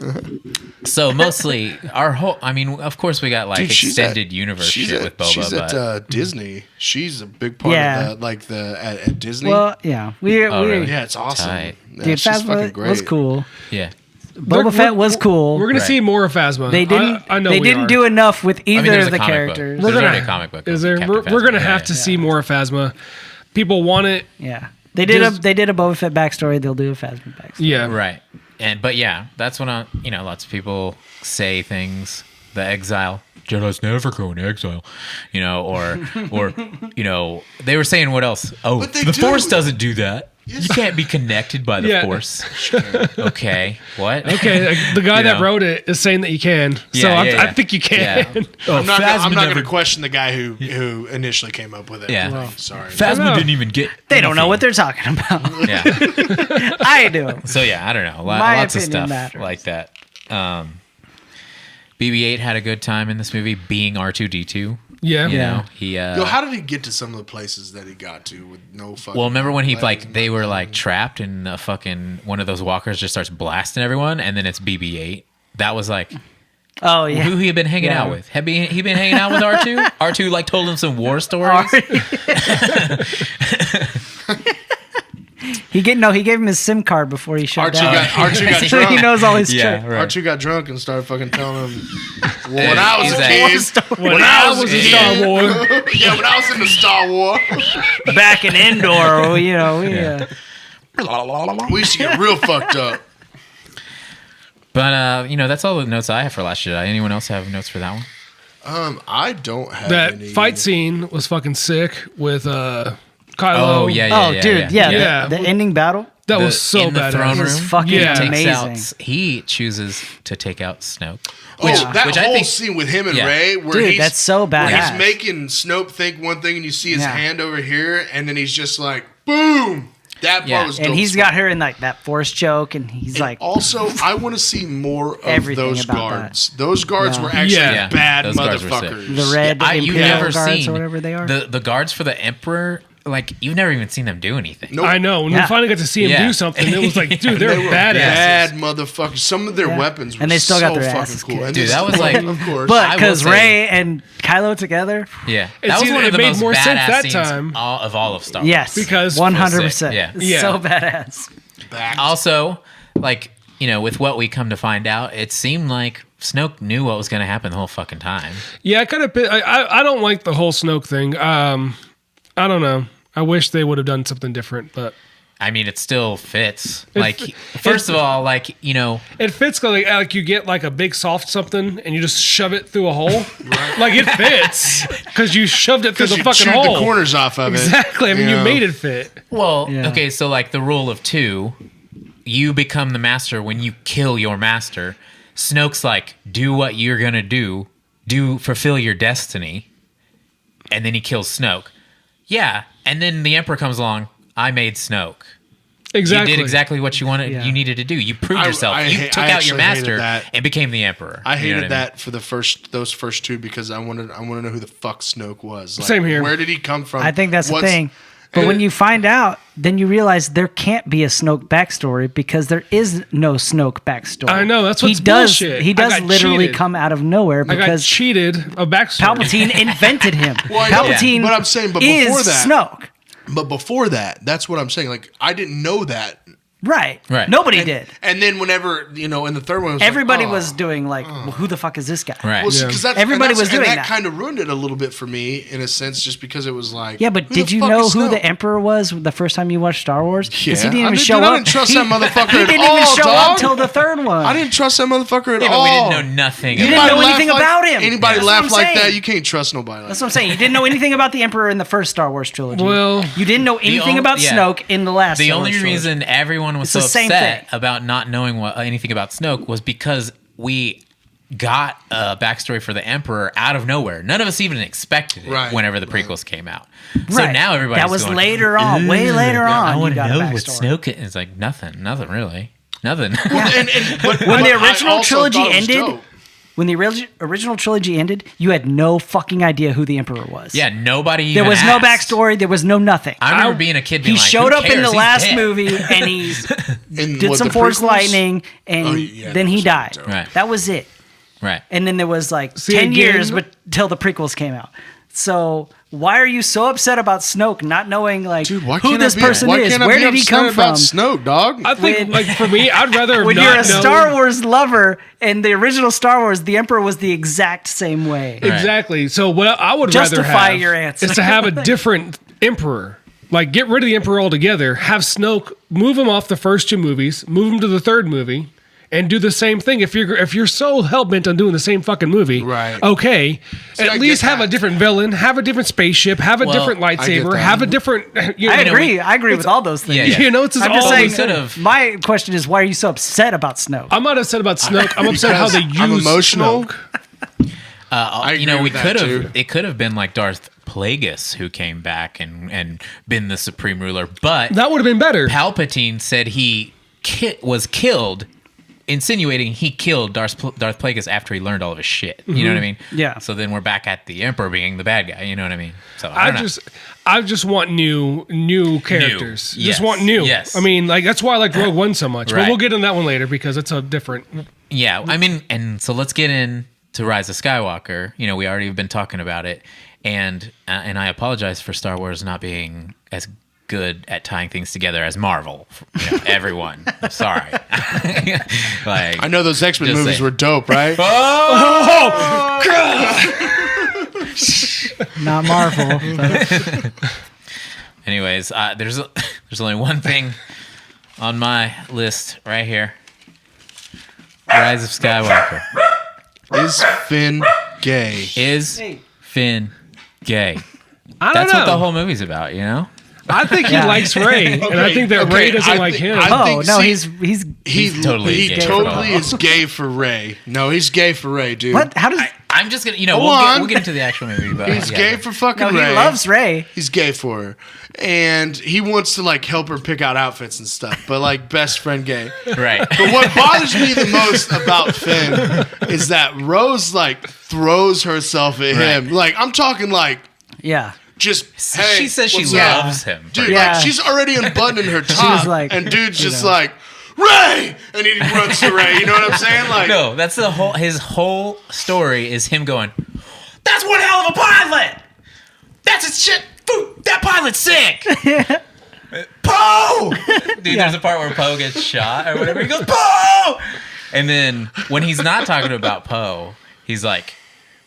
So mostly of course we got like Dude, extended universe shit with Boba, she's but at Disney. She's a big part Yeah. of at Disney. Well, yeah, we really? yeah, it's awesome. Tight. Yeah, dude, she's fucking Phasma great. was cool. yeah. Boba Fett was cool. We're gonna Right. see more of Phasma. They didn't. I know they we didn't are. do enough with either there's of a the comic book. characters. There's We're already gonna- a comic book. Is of there? Captain We're gonna Phasma. have to see more of Phasma. People want it. Yeah, they did Just- a Boba Fett backstory. They'll do a Phasma backstory. Yeah. Right. But that's when lots of people say things. The exile. Jedi's never go in exile. Or they were saying what else? Oh, But they the do. Force doesn't do that. Yes. You can't be connected by the Yeah. Force. Okay. What? Okay, like, the guy You that know? wrote it is saying that you can. Yeah, So yeah, I yeah. think you can. Yeah. Oh, I'm not Phasma going never- to question the guy who initially came up with it. Yeah. Like, sorry. Phasma know. didn't even get. They don't know anything. what they're talking about. Yeah. I do. So I don't know. My Lots of opinion stuff matters. like that. BB-8 had a good time in this movie, being R2D2. Yeah. You Yeah. know, he. Yo, how did he get to some of the places that he got to with no fucking? Well, remember when legs and they were nothing? like trapped and a fucking one of those walkers just starts blasting everyone, and then it's BB-8. That was like Oh yeah. Who he had been hanging out with? He been hanging out with R2? R2 like told him some war stories. He gave him his SIM card before he shut down. R2 got drunk. He knows all his tricks. Right. R2 got drunk and started fucking telling him, well, when I was a kid, when I was in Star Wars. Yeah, when I was in the Star Wars. Back in Endor, we used to get real fucked up. But, that's all the notes I have for Last Jedi. Anyone else have notes for that one? I don't have that any. fight scene was fucking sick with Kylo. Oh, dude, the ending battle. That was so in the badass. throne It was room, fucking amazing. He chooses to take out Snoke. Which whole scene with him and Rey, where that's so badass. Where he's making Snoke think one thing, and you see his hand over here, and then he's just like, boom. That part was dope. And he's got her in like that force choke, and he's like. Also, I want to see more of those guards. Those guards were actually bad motherfuckers. The red Imperial guards or whatever they are. The guards for the Emperor. Like, you've never even seen them do anything. Nope. I know. When we finally got to see him do something, it was like, dude, they were badass. Bad motherfuckers. Some of their weapons were and they still got their fucking asses cool. kicked. Dude, that was like, of course. But because Rey and Kylo together. Yeah. That was one of the most badass scenes of all of Star Wars. Yes. Because 100%. Yeah. So badass. Also, like, with what we come to find out, it seemed like Snoke knew what was going to happen the whole fucking time. Yeah, I don't like the whole Snoke thing. I don't know. I wish they would have done something different, but I mean, it still fits. First of all, it fits like you get like a big soft something and you just shove it through a hole. Right. Like it fits because you shoved it through the fucking hole. The corners off of it. Exactly. I mean, you made it fit. Well, okay, so like the rule of two, you become the master when you kill your master. Snoke's like, do what you're gonna do, fulfill your destiny, and then he kills Snoke. Yeah, and then the Emperor comes along. I made Snoke. Exactly. You did exactly what you wanted. You needed to do. You proved yourself. You took out your master and became the Emperor. I hated that for those first two because I wanted to know who the fuck Snoke was. Same here. Where did he come from? I think that's the thing. But when you find out, then you realize there can't be a Snoke backstory because there is no Snoke backstory. I know, that's what's bullshit. He does literally come out of nowhere because I got cheated a backstory. Palpatine invented him. Palpatine but I'm saying, before is that, Snoke. But before that, that's what I'm saying. Like, I didn't know that. Right. Nobody did. And then whenever, in the third one, everybody was doing like, well, who the fuck is this guy? Right. Well, because everybody was doing that. That kind of ruined it a little bit for me in a sense, just because it was like, yeah. But did you know who the Emperor was the first time you watched Star Wars? Yeah. He didn't even show up. I didn't trust that motherfucker He didn't even show up until the third one. I didn't trust that motherfucker at all. We didn't know nothing. You didn't know anything about him. Anybody laugh like that, you can't trust nobody. That's what I'm saying. You didn't know anything about the Emperor in the first Star Wars trilogy. Well, you didn't know anything about Snoke in the last. The only reason everyone was so upset about not knowing anything about Snoke was because we got a backstory for the Emperor out of nowhere. None of us even expected it whenever the prequels came out. So now everybody's that was going, later on, way later on. I want to know what Snoke is. It's like nothing really. Nothing. But when the original trilogy ended, you had no fucking idea who the Emperor was. Yeah, nobody. There was asked. no backstory. There was no nothing. I remember being a kid. Being he showed up in the last movie and he did some Force lightning, and then he died. Right. That was it. Right. And then there was like 10 years till the prequels came out. So why are you so upset about Snoke not knowing who this person is? Where did he come from? Snoke, dog. I think for me, I'd rather when you're a Star Wars lover and the original Star Wars, the Emperor was the exact same way. Right. Exactly. So what I would rather have your answer. is to have a different Emperor. Like get rid of the Emperor altogether. Have Snoke move him off the first two movies, move him to the third movie. And do the same thing. If you're so hell-bent on doing the same fucking movie, right? Okay, at least have a different villain, have a different spaceship, have a different lightsaber, have a different. I agree with all those things. Yeah. It's I'm just saying. My question is, why are you so upset about Snoke? I'm not upset about Snoke. I'm upset how they use Snoke. We could have. It could have been like Darth Plagueis who came back and been the supreme ruler, but that would have been better. Palpatine said he was killed. Insinuating he killed Darth Plagueis after he learned all of his shit. You know what I mean? Yeah. So then we're back at the Emperor being the bad guy. You know what I mean? So I just want new characters. Yes. Just want new. Yes. I mean, that's why I like Rogue One so much. Right. But we'll get into that one later because it's a different Yeah, I mean, and so let's get into Rise of Skywalker. You know, we already have been talking about it, and I apologize for Star Wars not being as good at tying things together as Marvel. You know, everyone, I'm sorry. Like, I know those X-Men movies were dope, right? Oh, God! Not Marvel. But. Anyways, there's only one thing on my list right here. Rise of Skywalker. Is Finn gay? Is Finn gay? I don't That's know. what the whole movie's about, you know? I think he likes Rey, and I think that Rey doesn't like him. He's totally he gay totally for is gay for Rey. No, he's gay for Rey, dude. What? How does? I'm just gonna, we'll get into the actual movie. But he's gay for fucking No, Rey. he loves Rey. He's gay for her, and he wants to like help her pick out outfits and stuff. But like best friend gay, right? But what bothers me the most about Finn is that Rose like throws herself at him. Like I'm talking like just hey, she says she up? loves him, dude. Like she's already unbuttoning her top, like, and dude's just like Rey, and he runs to Rey. You know what I'm saying? Like no, that's the whole. His whole story is him going, "That's one hell of a pilot. That's a shit. That pilot's sick." Poe, dude. There's a part where Poe gets shot or whatever. He goes Poe, and then when he's not talking about Poe, he's like,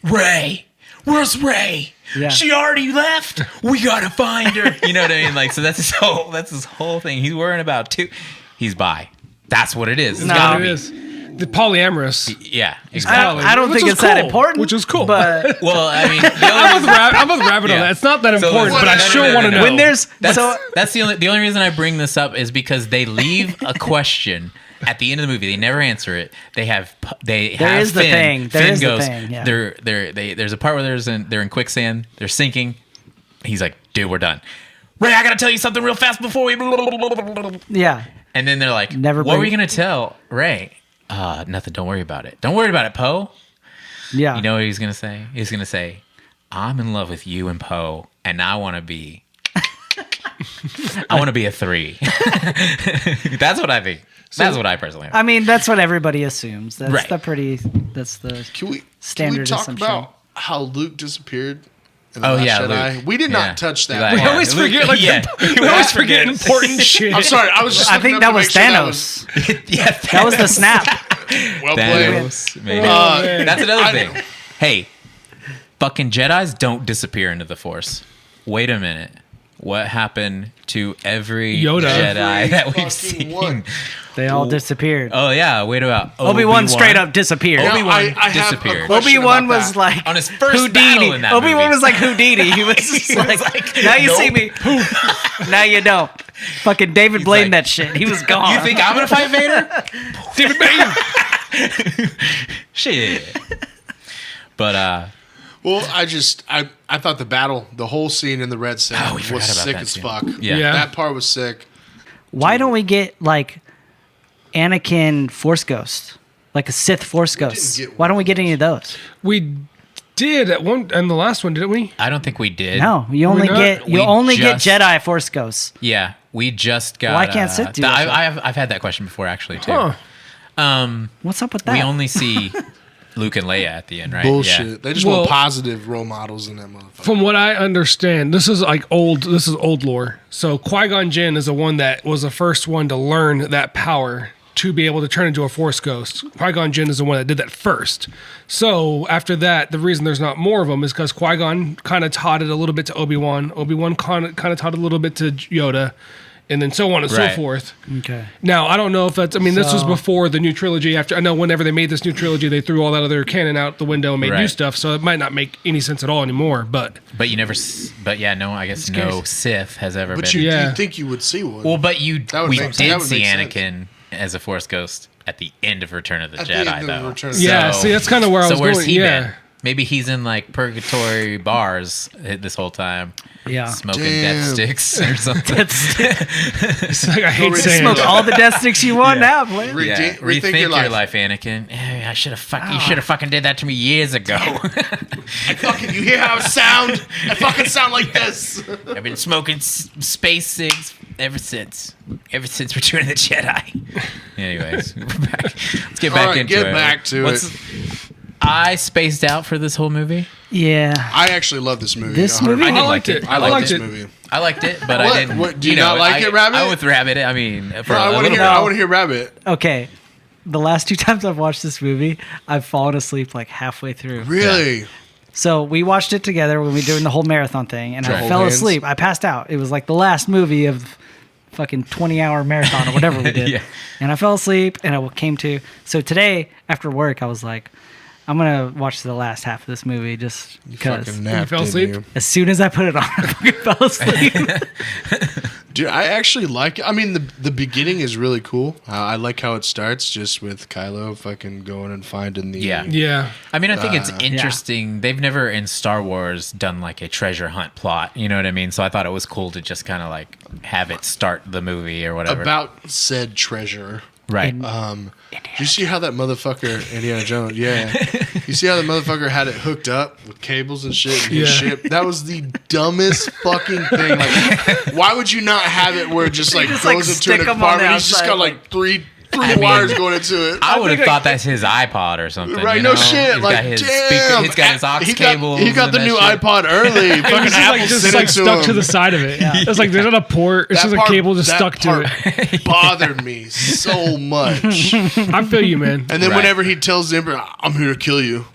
"Rey, where's Rey? Yeah. She already left. We gotta find her." You know what I mean? Like, so that's his whole thing. He's worrying about he's bi. That's what it is. No, it is. The polyamorous. Yeah, exactly. I don't think it's that important. Which is cool. But well, I mean, I'm with Rabbit on that. It's not that important, but I sure want to know. When there's that's the only reason I bring this up is because they leave a question at the end of the movie. They never answer it. There is the thing. Finn goes. There's a part where they're in quicksand. They're sinking. He's like, "Dude, we're done. Rey, I gotta tell you something real fast before we." Yeah. And then they're like, "What are we gonna tell Rey?" Nothing. Don't worry about it. Don't worry about it, Poe. Yeah. You know what he's gonna say? He's gonna say, "I'm in love with you and Poe, and I want to be. I want to be a 3." That's what I think. That's what I personally think. I mean, that's what everybody assumes. That's right. That's the standard Can we talk assumption. about how Luke disappeared? Luke. We did not touch that. We always forget, we always forget important shit. I'm sorry. I think that was Thanos. That was the snap. Well Thanos, played. maybe. That's another thing. Hey, fucking Jedis don't disappear into the Force. Wait a minute. What happened to every Jedi that we've seen? One. They all disappeared. Oh yeah, wait about Obi-Wan straight up disappeared. Obi-Wan disappeared. Obi-Wan was like on his first Houdini. battle in that Obi-Wan movie. was like Houdini. He was just like, now you see me. Now you don't. Fucking David Blaine that shit. He was gone. You think I'm gonna fight Vader? David Blaine. Shit. But well, I thought the whole scene in the red sand was sick as fuck. Yeah, that part was sick. Why don't we get like Anakin Force Ghost, like a Sith Force Ghost? Why don't we get any of those? We did at one and the last one, didn't we? I don't think we did. No, you only get Jedi Force Ghosts. Yeah, we just got. Why can't Sith do that? I've had that question before actually too. Huh. What's up with that? We only see Luke and Leia at the end, right? Bullshit. Yeah. They just want positive role models in that motherfucker. From what I understand, this is old lore. So Qui-Gon Jinn is the one that was the first one to learn that power to be able to turn into a Force ghost. Qui-Gon Jinn is the one that did that first. So after that, the reason there's not more of them is because Qui-Gon kind of taught it a little bit to Obi-Wan. Obi-Wan kind of taught it a little bit to Yoda. And then so on and so forth. Okay. Now, I don't know if that's... I mean, this was before the new trilogy. I know whenever they made this new trilogy, they threw all that other canon out the window and made new stuff, so it might not make any sense at all anymore, but... But you never... But yeah, no, I guess no Sith has ever been... But you think you would see one. Well, but we did see Anakin as a Force ghost at the end of Return of the Jedi, though. See, that's kind of where I was going. Where's he been? Maybe he's in like purgatory bars this whole time. Yeah. Smoking death sticks or something. It's like I hate saying smoke all the death sticks you want now, boy. Rethink your life, Anakin. I should have you should have fucking did that to me years ago. You hear how I sound? I fucking sound like this. I've been smoking space cigs ever since Return of the Jedi. Anyways, let's get back into it. Back to it. I spaced out for this whole movie. Yeah. I actually love this movie. I liked it. I liked this movie. I liked it, but I didn't. What, do you not like it, Rabbit? I with Rabbit. I mean, I want to hear Rabbit. Okay. The last 2 times I've watched this movie, I've fallen asleep like halfway through. Really? Yeah. So we watched it together when we were doing the whole marathon thing, and I fell asleep. I passed out. It was like the last movie of fucking 20-hour marathon or whatever we did. Yeah. And I fell asleep, and I came to. So today, after work, I was like, I'm going to watch the last half of this movie just because. You fell asleep? As soon as I put it on, I fucking fell asleep. Dude, I actually like it. I mean, the beginning is really cool. I like how it starts just with Kylo fucking going and finding the... Yeah. I mean, I think it's interesting. Yeah. They've never in Star Wars done like a treasure hunt plot. You know what I mean? So I thought it was cool to just kind of like have it start the movie or whatever. About said treasure. Right. Did you see how that motherfucker, Indiana Jones, you see how the motherfucker had it hooked up with cables and shit in his ship? That was the dumbest fucking thing. Like, why would you not have it where it just like goes into an compartment? He's just got like three wires going into it. I would have thought that's his iPod or something. Right, you no know? shit. He's like, got his damn. He's got his aux cable. He got the new iPod early. Fucking Apple just like stuck to the side of it. Yeah. It's like there's not a port. It's just a cable just stuck to it. Bothered me so much. I feel you, man. And then whenever he tells the Emperor, I'm here to kill you,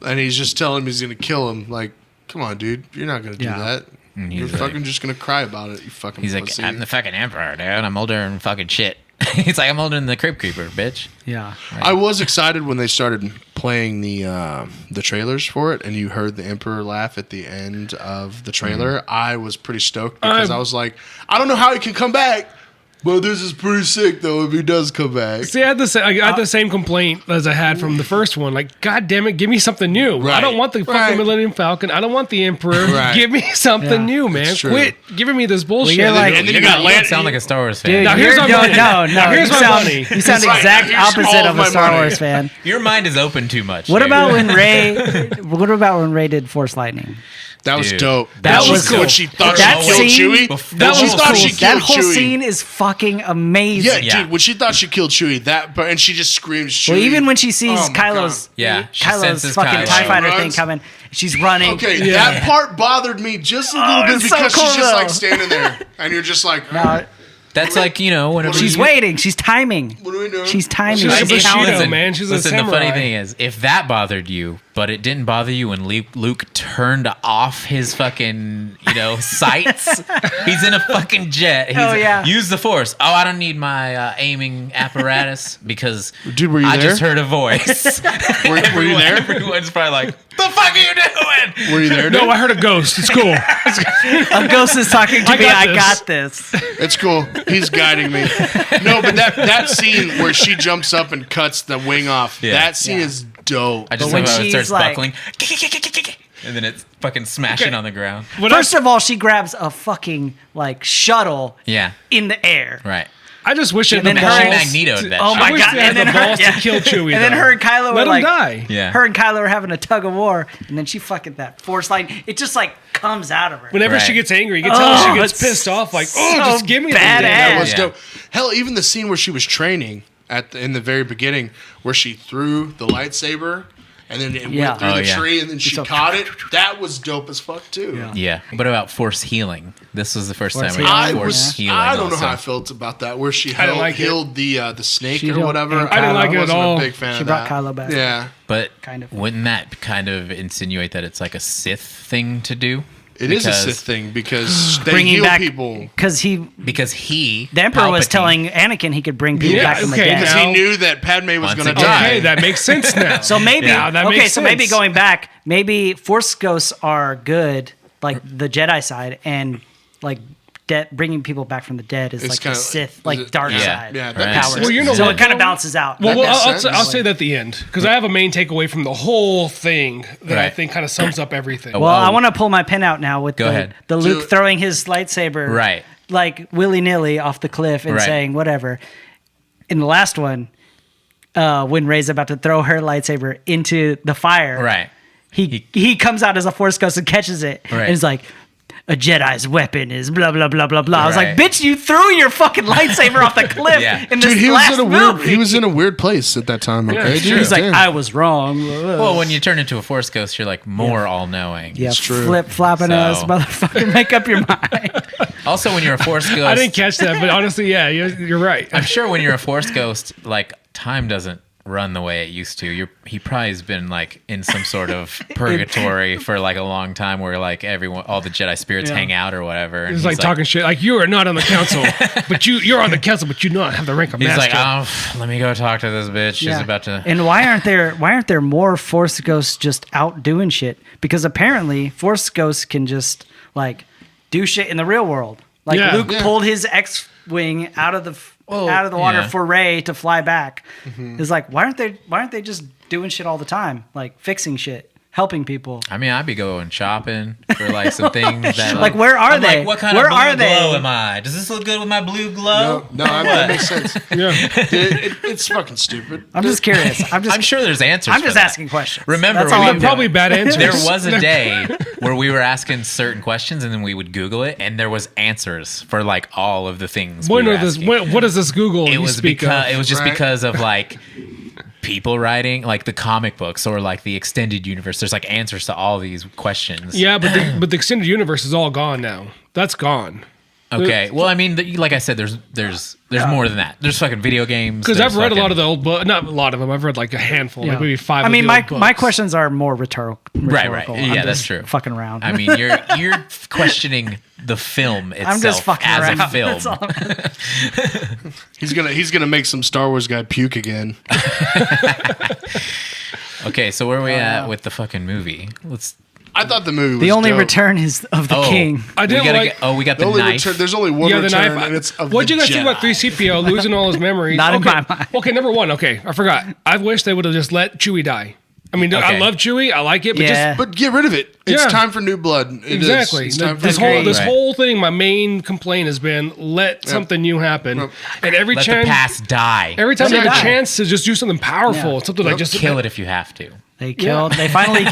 and he's just telling him he's going to kill him, like, come on, dude. You're not going to do that. You're fucking just going to cry about it, you fucking He's pussy. like, I'm the fucking Emperor, dude. I'm older than fucking shit. He's like, I'm older than the Crypt Keeper, bitch. Yeah. Right. I was excited when they started playing the trailers for it, and you heard the Emperor laugh at the end of the trailer. I was pretty stoked because I was like, I don't know how he can come back, but this is pretty sick though if he does come back. See, I had the same complaint as I had from the first one. Like, God damn it, give me something new. Right. I don't want the fucking Millennium Falcon. I don't want the Emperor. Right. Give me something new, man. Quit giving me this bullshit. Well, and then you got Lance. Sound like a Star Wars fan. Dude, now here's my money. No. Here's my money. You sound the exact opposite of a Star Wars fan. Your mind is open too much. What about when Rey did Force Lightning? That was dope. That was cool. When she thought she killed Chewie. That whole scene is fucking amazing. Yeah, dude. When she thought she killed Chewie, and she just screams Chewie. Well, even when she sees Kylo's fucking TIE fighter thing coming, she's running. Okay, that part bothered me just a little bit because she's just like standing there, and you're just like. That's like, you know, whenever she's waiting, she's timing. What are we doing? She's timing. She's a Bushido, man. She's a samurai. The funny thing is, if that bothered you, but it didn't bother you when Luke turned off his fucking, sights. He's in a fucking jet. Use the Force. Oh, I don't need my aiming apparatus because dude, were you there? Just heard a voice. were you there? Everyone's probably like, the fuck are you doing? Were you there? No, I heard a ghost. It's cool. A ghost is talking to me. I got this. It's cool. He's guiding me. No, but that scene where she jumps up and cuts the wing off, that scene is dope. I just love how it starts buckling. And then it's fucking smashing on the ground. First of all, she grabs a fucking shuttle in the air. Right. I just wish it had the balls. Magnetoed that. Oh my god! And then the balls to kill Chewie. And then her and Kylo let were him die. Yeah. Her and Kylo are having a tug of war, and then she fucking that Force lightning. It just comes out of her. Whenever she gets angry, you can tell she gets pissed off. Like, just give me that. That was dope. Hell, even the scene where she was training in the very beginning, where she threw the lightsaber. And then it went through the tree, and then she caught it. That was dope as fuck, too. Yeah. What about Force healing? This was the first time we had Force healing. I don't know how I felt about that, where she healed the snake or whatever. I didn't like it at all. I wasn't a big fan of that. She brought Kylo back. Yeah. But wouldn't that kind of insinuate that it's like a Sith thing to do? It is a Sith thing because they heal people. Because he, the Emperor was telling Anakin he could bring people back from the dead. Because he knew that Padme was going to die. Okay, that makes sense now. So maybe, so maybe going back, maybe Force ghosts are good, like the Jedi side, and bringing people back from the dead is like the Sith, dark side. Yeah, that makes sense. Well, so it kind of balances out. Well, I'll say that at the end because I have a main takeaway from the whole thing that I think kind of sums up everything. Well, I want to pull my pen out now with the Luke throwing his lightsaber, willy nilly off the cliff and saying whatever. In the last one, when Rey's about to throw her lightsaber into the fire, he comes out as a Force ghost and catches it, and is like, a Jedi's weapon is blah blah blah blah blah. I was like, bitch, you threw your fucking lightsaber off the cliff in this last movie. He was in a weird place at that time. Okay, Yeah, dude. He's like, I was wrong. Well, when you turn into a Force ghost, you're like more all-knowing. Yeah, It's true. flip-flopping ass motherfucker. Make up your mind. Also, when you're a Force ghost, I didn't catch that, but honestly, yeah, you're right. I'm sure when you're a Force ghost, like time doesn't run the way it used to. He probably has been like in some sort of purgatory for like a long time, where like all the Jedi spirits hang out or whatever. And He's like talking shit. Like, you are not on the council, but you're on the council, but you do not have the rank of master. He's like, let me go talk to this bitch. She's about to. And why aren't there more Force ghosts just out doing shit? Because apparently Force ghosts can just like do shit in the real world. Like Luke pulled his X-wing out of the water for Rey to fly back. It's like, why aren't they just doing shit all the time, like fixing shit, helping people? I mean, I'd be going shopping for like some things that like where are they? Like, what kind of blue glow am I? Does this look good with my blue glow? No, that makes sense. Yeah. It's fucking stupid. I'm just curious. I'm sure there's answers. I'm just asking questions. Remember, that's all I'm probably doing. bad answers. There was a day where we were asking certain questions, and then we would Google it, and there was answers for like all of the things. What is this Google? It you was speak because of? it was just because of like people writing like the comic books or like the extended universe. There's like answers to all these questions. Yeah, but the extended universe is all gone now. That's gone. Okay. Well, I mean, like I said, there's more than that. There's fucking video games. Because I've read a lot of the old books. Not a lot of them. I've read like a handful, like maybe 5. I mean, of the old books. my questions are more rhetorical. Right. I'm Yeah, that's just true. Fucking around. I mean, you're questioning the film itself I'm just fucking as around. a film. That's all. He's gonna make some Star Wars guy puke again. Okay, so where are we at with the fucking movie? I thought the movie was The only dope. return is of the king. I didn't we got The the only knife. return, there's only one Yeah, the return, knife. and it's of What'd the you guys think about Jedi. 3CPO losing all his memories? Not in my mind. Okay, number one. Okay, I forgot. I wish they would have just let Chewie die. I mean, I Okay. love Chewie. I like it, but Yeah. But get rid of it. It's Yeah. time for new blood. It is. exactly. It's time for This new whole blood. this Right. whole thing. My main complaint has been let something new happen, Yep. and every Let the chance, past die. every time they have a Exactly. chance to just do something powerful, something like just Kill it if you have to. They killed. They finally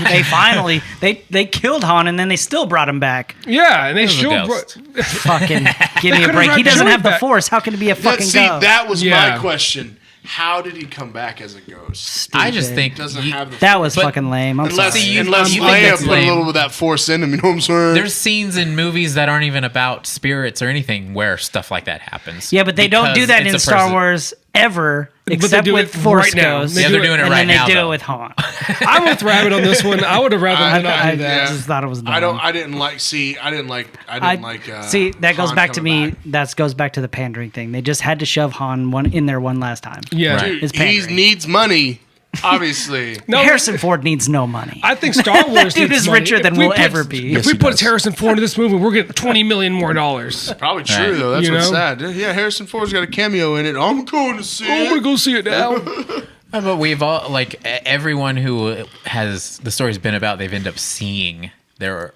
killed Han, and then they still brought him back. Yeah, and they was a still ghost. Fucking give me a could've break. He brought doesn't Chewie have the back. Force. How can it be a fucking ghost? That was Yeah. my question. How did he come back as a ghost? I just think Doesn't you- have the That was But- fucking lame. I'm unless sorry. See, you think Leia that's put a lame. little of that force in him. You know what I'm saying? there's scenes in movies that aren't even about spirits or anything where stuff like that happens. Yeah, but they don't do Because that it's in a Star person. Wars ever, they except do with it Force right now. ghosts. Yeah, they're doing it and right then they now. do though. it with Han. I'm with Rabbit on this one. I would have rather I- not I do that. just thought it was dumb. I didn't like. See, I didn't like. See, that goes Han back to coming me. back. That goes back to the pandering thing. They just had to shove Han in there one last time. Yeah. Right. Dude, It's he pandering. needs money. Obviously, No, Harrison Ford needs no money. I think Star Wars Dude needs is money. richer If than we we'll put- ever be. If we he put does. Harrison Ford into this movie, we're getting $20 million more. probably true Right. though. That's You what's know? sad. Yeah, Harrison Ford's got a cameo in it. I'm going to see I'm it. gonna go see it now. But we've all everyone who has the story's been about. They've ended up seeing their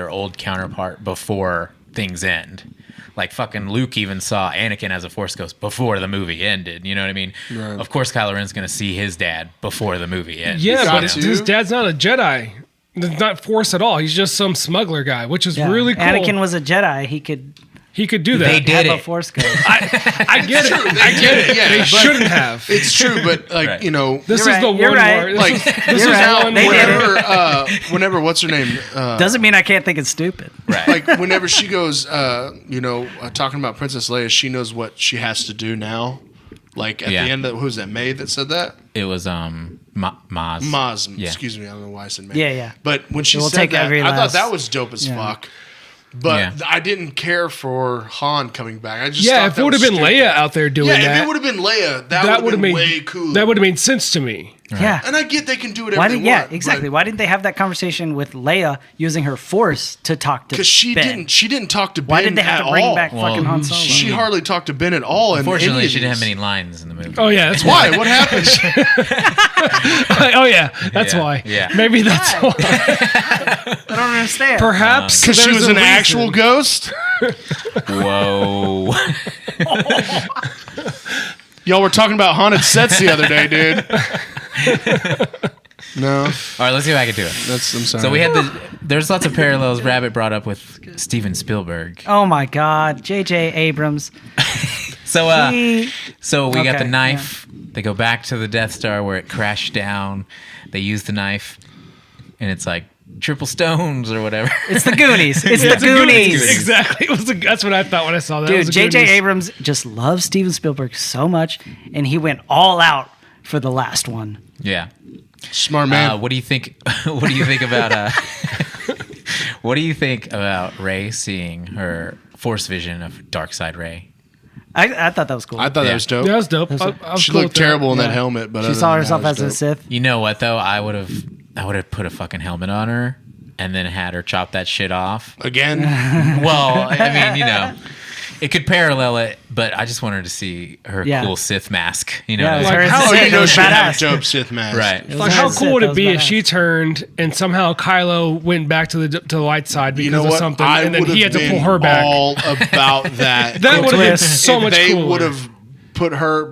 old counterpart before things end. Like fucking Luke even saw Anakin as a Force ghost before the movie ended. You know what I mean? Right. Of course, Kylo Ren's gonna see his dad before the movie ends. Yeah, got but to. his dad's not a Jedi. He's not Force at all. He's just some smuggler guy, which is Yeah. really cool. Anakin was a Jedi. He could He could do that. They did have it. a Force ghost. I get it. I get it. Yeah, They but- shouldn't have. It's true, but like Right. This You're is the right, you're one right. where like this this is is right. how They did whenever what's her name Doesn't mean I can't think it's stupid. Right. like whenever she goes talking about Princess Leia, she knows what she has to do now. Like at Yeah. the end of who's that May that said that? It was Maz. Maz. Yeah. Excuse me, I don't know why I said May. Yeah, yeah. But when she It will said take that, every I thought last- that was dope as Yeah. fuck. But Yeah. I didn't care for Han coming back. I just yeah, thought if that it would have was been stupid. Leia out there doing Yeah, that, if it would have been Leia, that that would have been made way cooler. That would have made sense to me. Yeah. And I get they can do whatever Why they did, yeah, want. exactly. Why didn't they have that conversation with Leia using her Force to talk to Because she Ben? didn't talk to Ben Why did they have at to bring all. back fucking Han Solo? She hardly talked to Ben at all. Unfortunately, in she didn't have any many lines in the movie. Oh yeah, that's why. Why? What happened? Oh yeah, that's Yeah, why. yeah. Maybe that's why. I don't understand. Perhaps Because she there's was a an reason. actual ghost. Whoa. Y'all were talking about haunted sets the other day, dude. No, All right, let's get back into it. I'm sorry. So we had there's lots of parallels Rabbit brought up with Steven Spielberg. Oh my God, J.J. Abrams. So we got the Okay, knife. They go back to the Death Star where it crashed down. They use the knife, and it's like triple stones or whatever. It's the Goonies. It's the Goonies. Exactly. That's what I thought when I saw that. Dude, J.J. Abrams just loves Steven Spielberg so much, and he went all out for the last one. Yeah. Smart man. What do you think? What do you think about? What do you think about Rey seeing her Force vision of Darkseid Rey? I thought that was cool. I thought that was dope. Yeah, that was dope. She looked terrible in that helmet, but She saw herself as a Sith. You know what though? I would have put a fucking helmet on her and then had her chop that shit off. Again. Well, I mean, you know, it could parallel it, but I just wanted to see her cool Sith mask. You know, Yeah, it was what I mean? her as a How Sith. you know It was she had a badass. dope Sith mask? Right. It was Like, her how as a cool Sith. would That it was be if badass. she turned and somehow Kylo went back to the light side because You know of what? something, I and then would he have had to pull been her back? all about that. That would have been twist. so If much they cooler. would have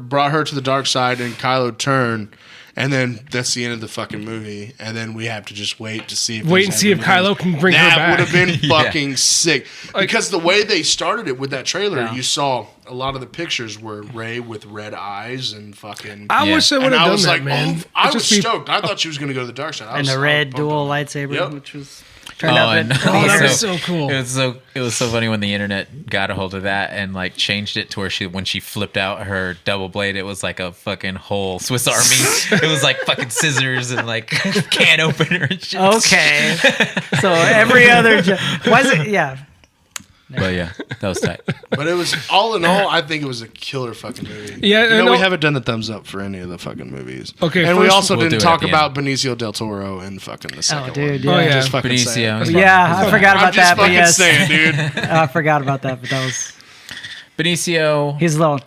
brought her to the dark side, and Kylo turned, and then that's the end of the fucking movie, and then we have to just wait to see if Wait there's and see if ever Kylo can bring her that back. would have been Yeah. fucking sick. Because the way they started it with that trailer, you saw a lot of the pictures were Rey with red eyes and fucking. I Yeah. wish they would and have I done was that, like, man. oh, I It'd was just be- stoked. I thought she was going to go to the dark side. And the red dual light. lightsaber, Yep. which was turned out and good. Oh, that was so cool. It was so funny when the internet got a hold of that and like changed it to where when she flipped out her double blade, it was like a fucking whole Swiss Army. It was like fucking scissors and like can opener and shit. Okay. So every other... Why is it... Yeah. But yeah, that was tight. But it was, all in all, I think it was a killer fucking movie. Yeah, You know, and we all- haven't done the thumbs up for any of the fucking movies. Okay, and we first- also We'll didn't do it at talk the about Benicio del Toro and fucking the second dude, one. yeah. Oh, yeah. Just fucking Benicio. saying. Yeah, I forgot I'm about just that, but fucking yes. saying, dude. I forgot about that, but that was Benicio. his little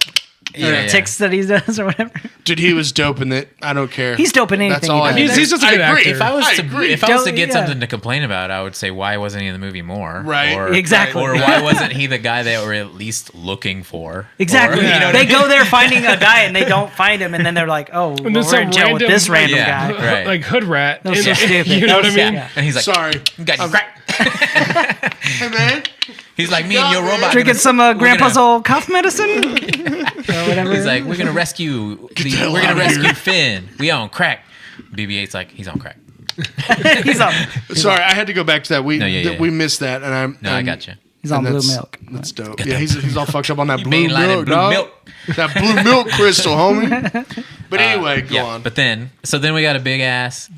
Yeah. ticks that he does or whatever. Dude, he was dope in it. I don't care. He's dope in anything That's all he I does. need. He's just a good I agree. actor. If I was I to agree. if I was to Don't- get yeah. something to complain about, I would say why wasn't he in the movie more? Right. Or, Exactly. Or why wasn't he the guy they were at least looking for? Exactly. Or, you know what They I mean? go there finding a guy and they don't find him, and then they're like, "Oh, well, And then we're some in jail with random- this random Yeah. guy." Right. like hood rat. That was so And- stupid. You know what I mean? Yeah. And he's like, Sorry. got you crack. Hey, man. He's like, me and your robot. Drinking gonna- some we're grandpa's gonna- old cough medicine or whatever. He's like, we're gonna rescue. hell We're gonna outta rescue here. Finn. We on crack. BB-8's like, he's on crack. he's on. Sorry, I had to go back to that. We No, yeah. we missed that, and I'm. No, I got you. He's on and blue that's- milk. That's dope. Yeah, he's all fucked up on that blue Mainline milk, and blue dog. milk. That blue milk crystal, homie. But anyway, go on. But then we got a big ass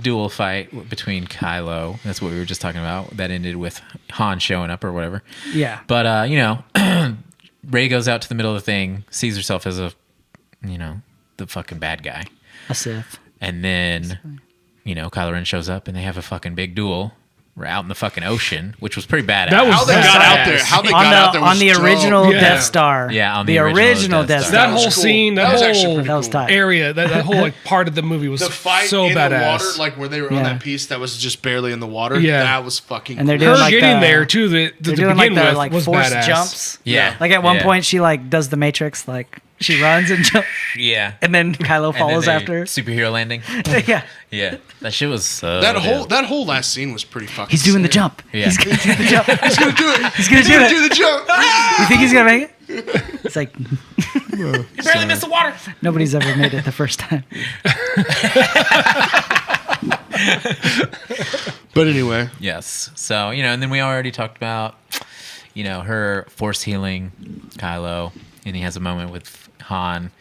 duel fight between Kylo. That's what we were just talking about. That ended with Han showing up or whatever. Yeah. But you know, Rey goes out to the middle of the thing, sees herself as the fucking bad guy, A Sith. and then Kylo Ren shows up and they have a fucking big duel. We're out in the fucking ocean, which was pretty badass. That was How they got out there? How they got out there was on the dope. original Yeah. Death Star. Yeah, on the the original original Death Death Star. That was whole cool. scene, That was actually whole pretty That was cool. tight. area, that whole like part of the movie was The fight so in badass. the water, like where they were on Yeah. that piece that was just barely in the water. Yeah. That was fucking. And they're cool. Her doing like getting the- there too. To They're begin doing like the with like was forced badass. jumps. Yeah. Like at one Yeah. point she like does the Matrix, like she runs and jumps, Yeah. and then Kylo And then follows they- after. superhero landing. Yeah. Yeah, that shit was so that whole last scene was pretty fucking. He's doing the sick. jump. Yeah. He's gonna do the jump. He's gonna do it. He's gonna do it. Do the jump. You think he's gonna make it? It's like barely missed the water. nobody's ever made it the first time. But anyway, Yes. So, and then we already talked about, her force healing Kylo, and he has a moment with Han.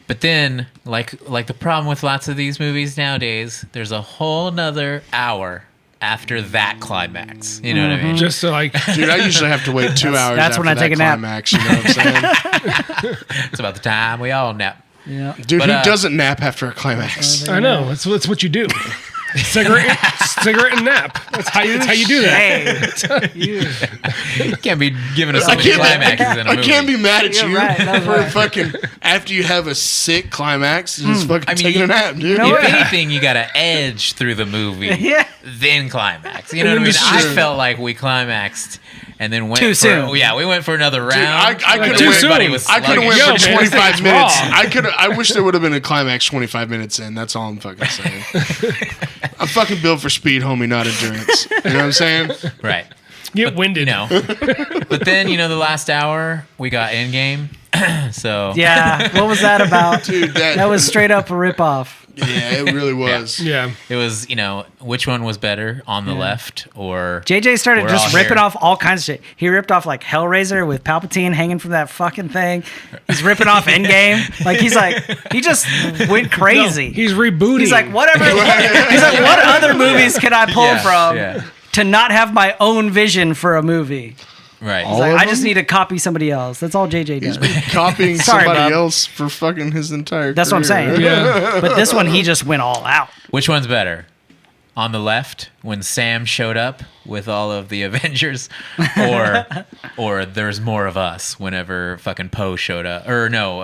But then, like the problem with lots of these movies nowadays, there's a whole nother hour after that climax. You know what I mean? Just to like, dude, I usually have to wait 2 hours. that's when after I take that a nap. climax, you know what I'm saying? It's about the time we all nap. Yeah. Dude, But, who doesn't nap after a climax? I know it's what you do. cigarette and nap. That's how you do that. Hey, you. You can't be giving us so many climaxes in a I movie. can't be mad at You're you right, that was for right. fucking after you have a sick climax, just fucking taking a nap, dude. know If what? anything, you got to edge through the movie, Yeah. then climax. You know what I mean? This is I true. felt like we climaxed and then went Too for, soon. Yeah, we went for another round. I could too have soon. went. I could have went Yo, for man, 25 this minutes. thing's raw. I wish there would have been a climax 25 minutes in. That's all I'm fucking saying. I'm fucking built for speed, homie, not endurance. You know what I'm saying? Right. Get winded. But then, the last hour, we got Endgame. So Yeah, what was that about? Dude, That was straight up a ripoff. yeah, it really was. Yeah. it was, which one was better, on the left or... JJ started We're just all ripping here. off all kinds of shit. He ripped off like Hellraiser with Palpatine hanging from that fucking thing. He's ripping off Endgame. Like he just went crazy. No, he's rebooting. He's like, whatever. He's like, what other movies can I pull from to not have my own vision for a movie? Right. He's like, I just need to copy somebody else. That's all JJ does. Copying Sorry, somebody bub. else for fucking his entire That's what I'm career. saying. Yeah. But this one, he just went all out. Which one's better? On the left, when Sam showed up with all of the Avengers, or There's More of Us whenever fucking Poe showed up, or no,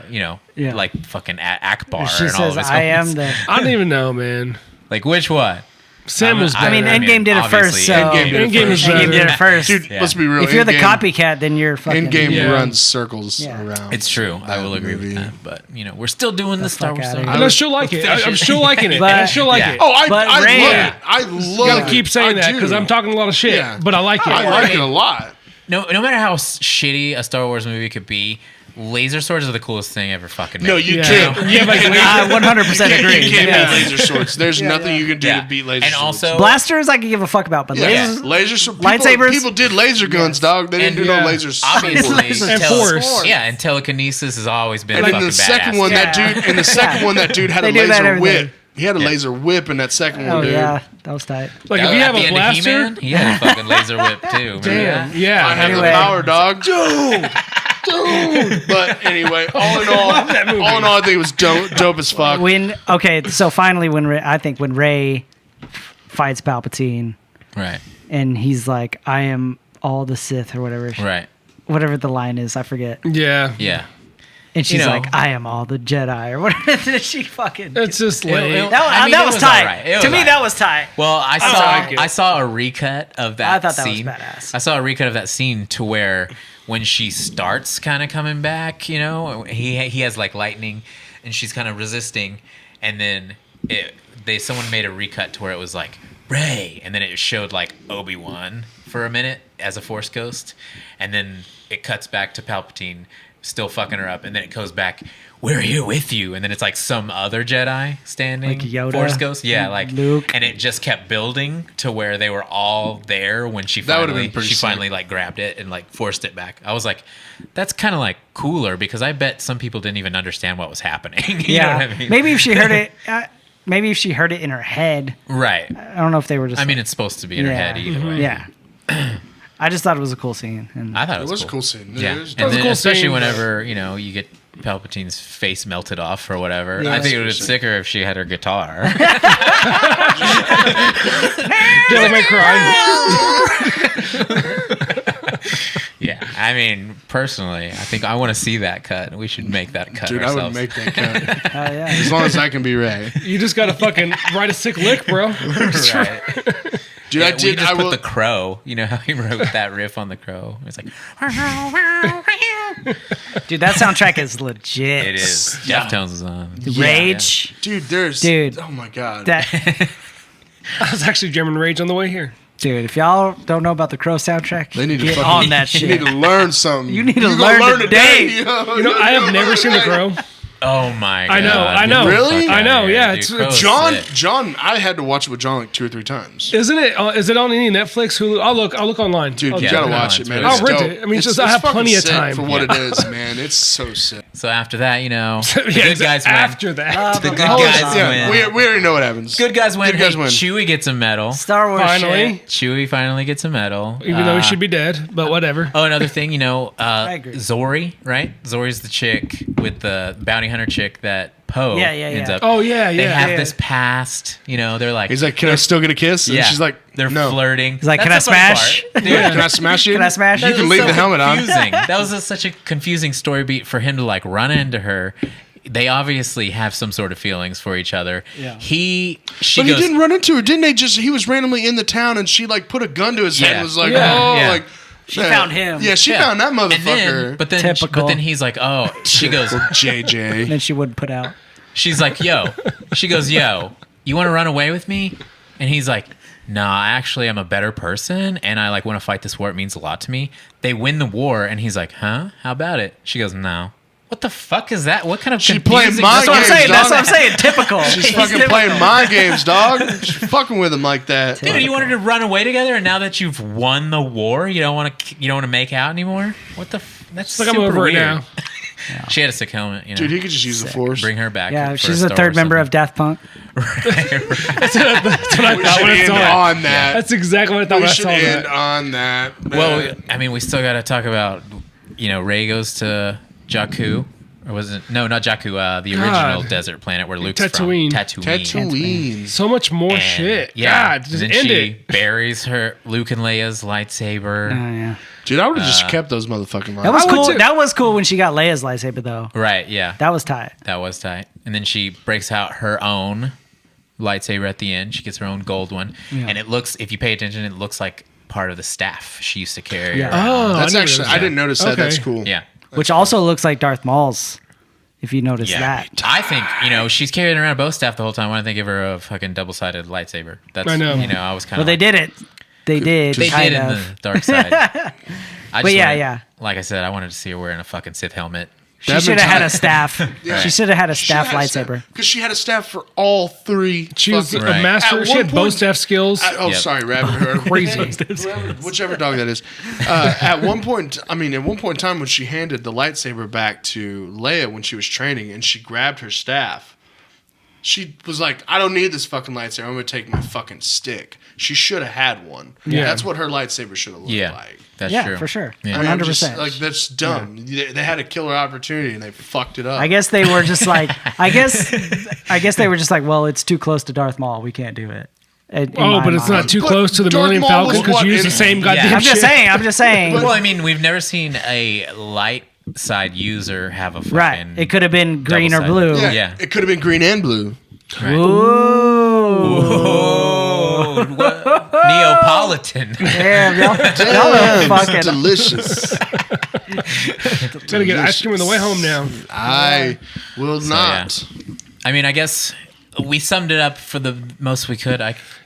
Yeah. like fucking Akbar She and all of says, his I am homies. the... I don't even know, man. Like, which one? Sam was I mean, better. Endgame did it first, obviously, so... Endgame was better. Endgame did it first. Dude, let's be real. If you're the Endgame- copycat, then you're fucking... Endgame Yeah. runs circles Yeah. around. It's true. I will agree movie. with that. But we're still doing the Star fuck Wars. outta Star here. And I still like it. I'm still liking it. But- I still like Yeah. it. Oh, I But love Ray- it. I love You gotta it. keep saying I that do. because I'm talking a lot of shit, Yeah. but I like it. I like it a lot. No matter how shitty a Star Wars movie could be, laser swords are the coolest thing ever fucking made. No, you Yeah. can't. Yeah, but I 100% agree. You can't Yeah. beat laser swords. There's nothing you can do to beat laser and swords. also Blasters, I can give a fuck about, but yeah, lasers... laser swords. Lightsabers? People did laser guns, dog. They didn't And- do Yeah. no laser swords. obviously And force. Yeah, and telekinesis has always been And fucking in the second badass. one, Yeah. that dude had They a do that laser everything. whip. He had a laser whip in that second one, Oh, dude. yeah. That was tight. Like, At if you have the a end of blaster... He-Man, he had a fucking laser whip too. Damn. I Yeah. have Anyway. the power, dog. Dude. But anyway, all in all, I think it was dope as fuck. So finally, when Rey fights Palpatine, Right. and he's like, I am all the Sith, or whatever. Right. Whatever the line is, I forget. Yeah. Yeah. And she's You know. like, I am all the Jedi, or whatever. She fucking... It's just late. That was tight. alright. It To was me, alright. that was tight. Well, like it. I saw a recut of that I thought that was scene. badass. I saw a recut of that scene to where when she starts kind of coming back, he has like lightning, and she's kind of resisting, and then someone made a recut to where it was like Rey, and then it showed like Obi-Wan for a minute as a Force ghost, and then it cuts back to Palpatine still fucking her up, and then it goes back, we're here with you, and then it's like some other Jedi standing, Like Yoda, Force ghost, like Luke. and it just kept building to where they were all there when she That would've finally been pretty sick. like grabbed it and like forced it back. I was like, that's kind of like cooler, because I bet some people didn't even understand what was happening. You know what I mean? Maybe if she heard it... maybe if she heard it in her head. Right. I don't know if they were just... I mean, it's supposed to be in her head either way. Yeah. I just thought it was a cool scene. And I thought It was a cool scene. Yeah, It was and was a then cool especially scene, but- whenever you get Palpatine's face melted off or whatever. Yeah, I think it would have that's been sicker if she had her guitar. Devil May Cry. Yeah, I mean, personally, I think I want to see that cut. We should make that cut Dude, I ourselves. would make that cut. oh, yeah. As long as I can be Ray. You just gotta fucking write a sick lick, bro. Right. Dude, Yeah, I did. We just I put will. the crow. You know how he wrote that riff on the crow? It's like, Dude, that soundtrack is legit. it is. Deftones is on. Rage. Dude, there's. Dude. Oh my god. That... I was actually jamming Rage on the way here. Dude, if y'all don't know about the Crow soundtrack, They need to get fucking- on that You shit. need to learn something. You need to gonna learn today. yo. You know, I have never seen The Crow. Oh my god. I know. Really? Fuck I know, outta here, yeah, dude. it's- Crow's John, sick. I had to watch it with John like 2 or 3 times. Isn't it? Is it on any Netflix, Hulu? I'll look online. Dude, I'll you yeah, gotta no, watch it's it, man. really It's I'll rent dope. it. I mean, It's- I it's have fucking plenty of sick time. for what it is, man. It's so sick. So after that, the Yeah, good guys win. after that. The good Oh, guys Yeah, win. we already know what happens. Good guys win. Good guys Hey, win. Chewie gets a medal. Star Wars Finally, shit. Chewie finally gets a medal. even though he should be dead, but whatever. Oh, another thing, agree. Zori, right? Zori's the chick with the bounty hunter chick that Poe Yeah, ends yeah. up. Oh yeah, They yeah. have yeah. this past, they're like, He's like, can I still get a kiss? And yeah, she's like, they're no. flirting. He's like, That's "Can I the fun smash?" part. Dude, Can I smash you? Can I smash You you? can leave the helmet on. confusing. That was such a confusing story beat for him to like run into her. They obviously have some sort of feelings for each other. Yeah. She But goes, he didn't run into her, didn't they? He was randomly in the town and she like put a gun to his head Yeah. and was like, Yeah. oh, Yeah. like, She found him. Yeah, she found that motherfucker. But then he's like, oh, she goes, JJ. And then she wouldn't put out. she's like, yo, you want to run away with me? And he's like, nah, actually, I'm a better person, and I like want to fight this war. It means a lot to me. They win the war, and he's like, huh? How about it? She goes, no. What the fuck is that? What kind of She playing confusing- mind games, dog. That's what I'm saying. Typical. She's fucking playing mind games, dog. She's fucking with him like that. Dude, you wanted to run away together, and now that you've won the war, you don't want to make out anymore. What the? That's Like, super I'm over weird. it now. She had a sick helmet. You know? Dude, he could just use the force. Bring her back. Yeah, for she's a the Star third Wars member something. of Daft Punk. That's what I We thought should when I end saw it. on that. That's exactly what I thought We when I should saw end that. on that. Well, I mean, we still got to talk about, Rey goes to Jakku. Or was it? No, not Jakku. The original desert planet where Luke's Tatooine. from. Tatooine. So much more And, shit. Yeah. God, just then end she it. buries Luke and Leia's lightsaber. Oh, yeah. Dude, I would have just kept those motherfucking That was I would cool. too. That was cool when she got Leia's lightsaber, though. Right, yeah. That was tight. That was tight. And then she breaks out her own lightsaber at the end. She gets her own gold one. Yeah. And it looks, if you pay attention, it looks like part of the staff she used to carry. Yeah. around. Oh, That's I actually, I didn't notice that. Okay. That's cool. Yeah. Which also looks like Darth Maul's, if you notice Yeah. that. I think, she's carrying around a bow staff the whole time. Why don't they give her a fucking double-sided lightsaber? That's, I know. I was kind Well, of they did it. They did. They kind did in of. the dark side. But yeah. Like I said, I wanted to see her wearing a fucking Sith helmet. She should have had a staff. Yeah. She should have had a staff lightsaber. Because she had a staff for all three. She was a Right. master. At She one had bow point- staff skills. Yep. Sorry, rabbit. Crazy. Whichever dog that is. At one point in time, when she handed the lightsaber back to Leia when she was training, and she grabbed her staff, she was like, "I don't need this fucking lightsaber. I'm gonna take my fucking stick." She should have had one. Yeah. That's what her lightsaber should have looked Yeah. like. That's Yeah, true. for sure. Yeah. I mean, I'm 100%. just, like, that's dumb. They had a killer opportunity and they fucked it up. I guess they were just like, I guess they were just like, well, it's too close to Darth Maul. We can't do it. Oh, but it's not too But close to the Darth Millennium Maul Falcon was because what, you use in- the same Yeah. goddamn I'm just shit. saying. I'm just saying. Well, I mean, we've never seen a light side user have a fucking Right. It could have been green or double-sided. blue. yeah, Yeah. it could have been green and blue. Right. Ooh. Oh, Neapolitan. Damn, y'all are fucking. Delicious. Gotta get ice cream on the way home now. I will not. I mean, I guess we summed it up for the most we could.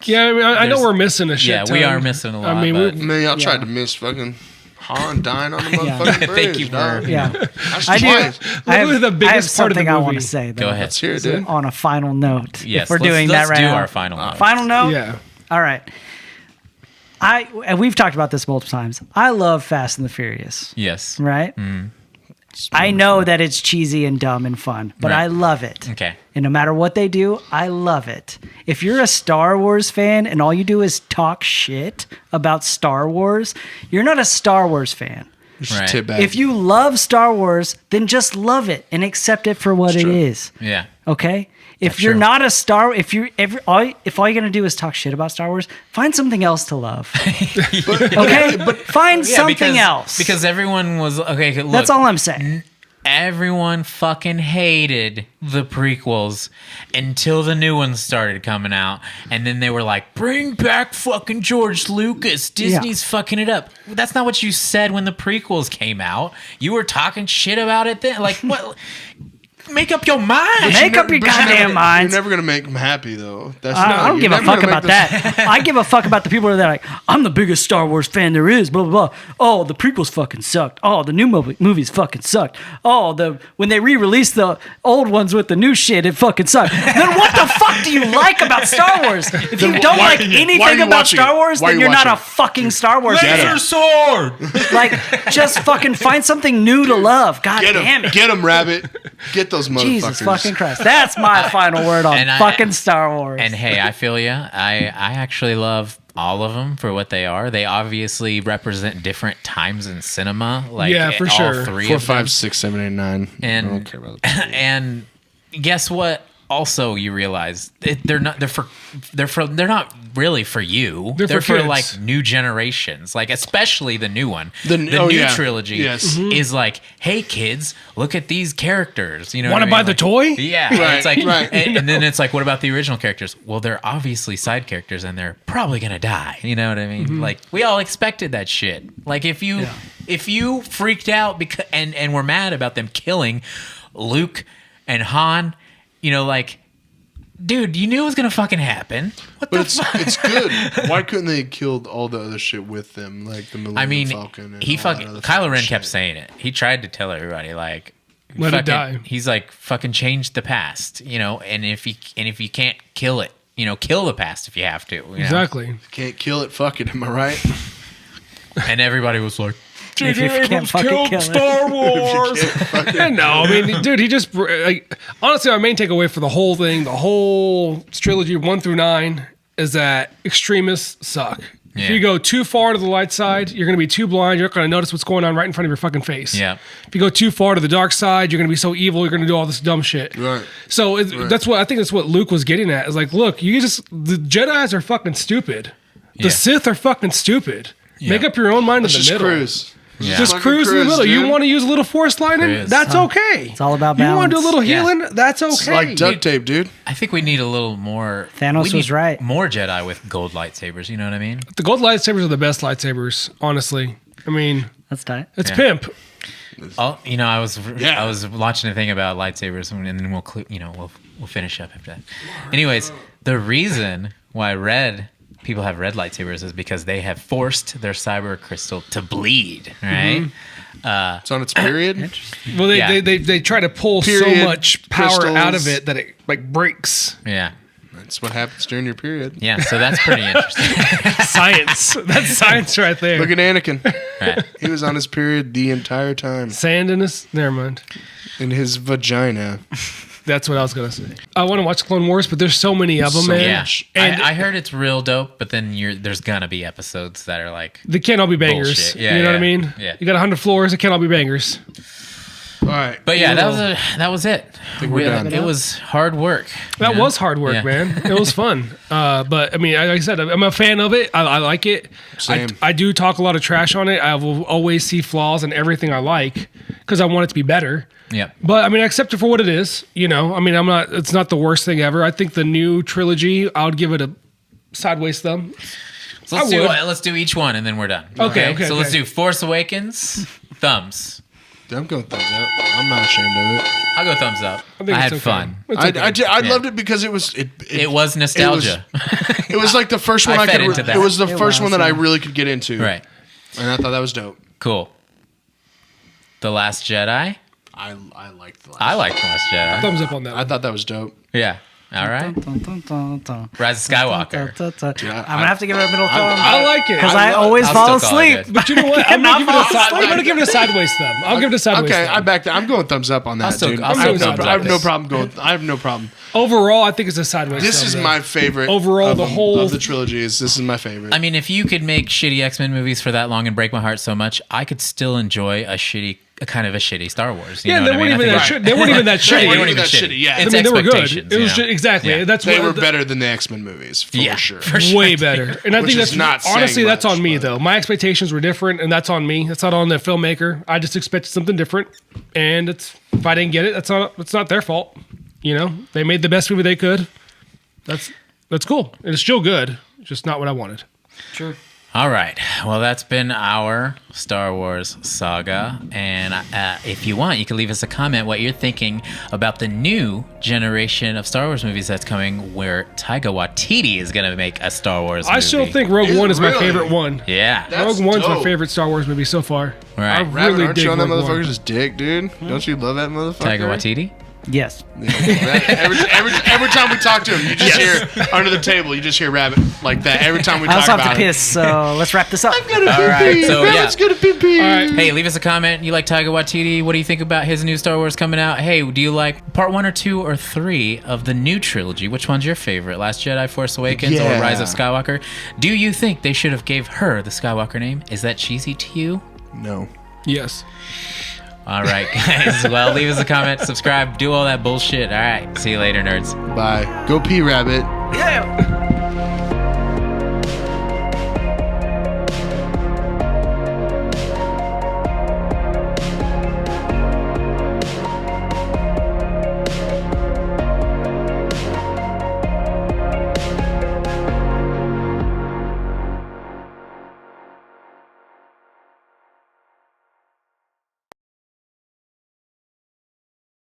Yeah, I mean, I know There's- we're missing a shit. Yeah, we ton. are missing a lot. I mean, but we're- Man, y'all Yeah. tried to miss fucking Han dying on the Yeah. motherfucking bridge. Thank you dog. for- Yeah. That's I do. twice. I have, Literally the I have biggest part of the something I want movie. to say, though. Go ahead. Let's hear it, dude. On a final note. Yes, If we're let's- doing let's that right do now. our final note. Final note? Yeah. All right. And we've talked about this multiple times. I love Fast and the Furious, Yes. right? I know that it's cheesy and dumb and fun, but Right. I love it. Okay. And no matter what they do, I love it. If you're a Star Wars fan and all you do is talk shit about Star Wars, you're not a Star Wars fan. Just Right. tip back. If you love Star Wars, then just love it and accept it for what it true. is. Yeah. Okay? If That's you're true. not a if all you're gonna do is talk shit about Star Wars, find something else to love. Okay? But find something else. Because everyone was okay. Look, that's all I'm saying. Everyone fucking hated the prequels until the new ones started coming out, and then they were like, "Bring back fucking George Lucas. Disney's fucking it up." That's not what you said when the prequels came out. You were talking shit about it then. Like, what? Make up your mind. Make up your goddamn minds. You're never gonna make them happy though. That's I don't you're give a never fuck gonna about make them- that. I give a fuck about the people that are like, I'm the biggest Star Wars fan there is, blah, blah, blah. Oh, the prequels fucking sucked. Oh, the new movies fucking sucked. Oh, when they re-released the old ones with the new shit, it fucking sucked. Then what the fuck do you like about Star Wars? If you don't why- like why are anything you about watching Star it? Wars, Why are then you you're not a watching it? fucking Star Wars fan. Laser sword. Like, just fucking find something new to love. God Get damn them, it. get them, rabbit. Get those motherfuckers. Jesus fucking Christ. That's my final word on And fucking Star Wars. And hey, I feel you. I actually love all of them for what they are. They obviously represent different times in cinema. Like, Yeah, for all sure. three 4, of them. 5, 6, 7, 8, 9. And I don't care about that. and guess what? also you realize they're not really for you. They're for kids. like new generations, like especially the new one. The new trilogy is like, hey kids, look at these characters. You know, want to buy the toy? Yeah, Right, it's like, right. and then it's like, what about the original characters? Well, they're obviously side characters, and they're probably gonna die. You know what I mean? Like we all expected that shit. Like if you freaked out because and were mad about them killing Luke and Han. You know, like, dude, you knew it was gonna fucking happen. What the fuck? It's good. Why couldn't they have killed all the other shit with them, like the Millennium Falcon? And Kylo Ren kept saying it. He tried to tell everybody, like, let it die. He's like, fucking change the past, you know. And if you can't kill it, you know, kill the past if you have to. You know? Exactly. Can't kill it. Fuck it. Am I right? And everybody was like, If you can't fucking kill Star Wars. No, I mean, dude, he just like honestly, our main takeaway for the whole thing, the whole trilogy 1 through 9, is that extremists suck. Yeah. If you go too far to the light side, you're going to be too blind. You're not going to notice what's going on right in front of your fucking face. Yeah. If you go too far to the dark side, you're going to be so evil. You're going to do all this dumb shit. Right. So that's what I think. That's what Luke was getting at. Is like, look, the Jedi's are fucking stupid. The Sith are fucking stupid. Yeah. Make up your own mind Let's in the just middle. cruise. Yeah. Just cruise in the middle. Dude. You want to use a little force lightning? Cruise. That's okay. It's all about You want to do a balance. little healing? That's okay. It's like duct tape, dude. I think we need a little more. Thanos we need was right. More Jedi with gold lightsabers. You know what I mean? The gold lightsabers are the best lightsabers, honestly. I mean, That's tight. it's Yeah. pimp. You know, I was watching a thing about lightsabers, and then we'll finish up after that. Anyways, the reason why people have red lightsabers is because they have forced their cyber crystal to bleed, right? It's on its period. Well, Yeah. they try to pull Period, so much power crystals. out of it that it like breaks. Yeah. That's what happens during your period. Yeah, so that's pretty interesting. Science. That's science right there. Look at Anakin. Right. He was on his period the entire time. Sand in his. Never mind. In his vagina. That's what I was gonna say. I want to watch Clone Wars, but there's so many of them, So man. Yeah, much. And I heard it's real dope, but then there's gonna be episodes that are like, they can't all be bangers. Bullshit. Yeah, you know what I yeah. mean? Yeah. You got 100 floors. They can't all be bangers. All right. but yeah, that was it. we're done. It was hard work. That you know? was hard work, Yeah. man. It was fun. But I mean, like I said, I'm a fan of it. I like it. Same. I do talk a lot of trash on it. I will always see flaws in everything I like because I want it to be better. Yeah. But I mean, I accept it for what it is. You know, I mean, it's not the worst thing ever. I think the new trilogy, I would give it a sideways thumb. So I would. let's do each one and then we're done. Okay, So let's okay. do Force Awakens, thumbs. I'm going thumbs up. I'm not ashamed of it. I'll go thumbs up. I, think had it's okay. fun. It's okay. I Yeah. loved it because it was nostalgia. It was like the first one I I fed could. into that. It was the It first was, one that I yeah. really could get into. Right. And I thought that was dope. Cool. The Last Jedi. I liked the last. I like The Last Jedi. Thumbs up on that. I thought that was dope. Yeah. All right. Dun, dun, dun, dun. Rise of Skywalker. Dun, dun, dun. Dude, I'm gonna have to give it a middle thumb I like it. because I always I'll fall still call it asleep. good. But you know what? I'm cannot gonna give it a sideways thumb. I'll give it a sideways Okay, thumb. I backed it. I'm going thumbs up on that, I'll still- dude. I'll I still have thumbs no- up I have no this. problem going. I have no problem. Overall, I think it's a sideways This thumb. is though. my favorite. Overall, of the them- whole- of the trilogy is this is my favorite. I mean, if you could make shitty X-Men movies for that long and break my heart so much, I could still enjoy a kind of a shitty Star Wars. You Yeah, know they what I weren't mean? even I that think- shitty. They weren't even that They shitty. weren't weren't even even that shitty. shitty. Yeah, It's I mean, they were good. expectations, It was you know? just, exactly. Yeah. That's they what were the- better than the X-Men movies for Yeah, sure. for sure. way better. And I Which think is that's not saying honestly that's much, on me but- though. My expectations were different, and that's on me. That's not on the filmmaker. I just expected something different, and if I didn't get it, it's not their fault. You know, they made the best movie they could. That's cool. And it's still good. Just not what I wanted. Sure. All right. Well, that's been our Star Wars saga. And if you want, you can leave us a comment what you're thinking about the new generation of Star Wars movies that's coming where Taika Waititi is going to make a Star Wars movie. I still think Rogue Is One it is my really? favorite one. Yeah. That's Rogue One's my dope. favorite Star Wars movie so far. Right. I Rabbit, really aren't dig you on that Rogue One. motherfucker's dick, dude? Don't you love that motherfucker? Taika Waititi? Yes. Every time we talk to him, you just hear under the table. You just hear Rabbit like that. Every time we I talk also have about to it. piss, so let's wrap this up. All right. So, yeah. Rabbit's gonna pee pee. All right. Hey, leave us a comment. You like Taika Waititi? What do you think about his new Star Wars coming out? Hey, do you like part 1 or 2 or 3 of the new trilogy? Which one's your favorite? Last Jedi, Force Awakens, or Yeah. Rise of Skywalker? Do you think they should have gave her the Skywalker name? Is that cheesy to you? No. Yes. All right, guys. Well, leave us a comment, subscribe, do all that bullshit. All right. See you later, nerds. Bye. Go pee, rabbit. Yeah.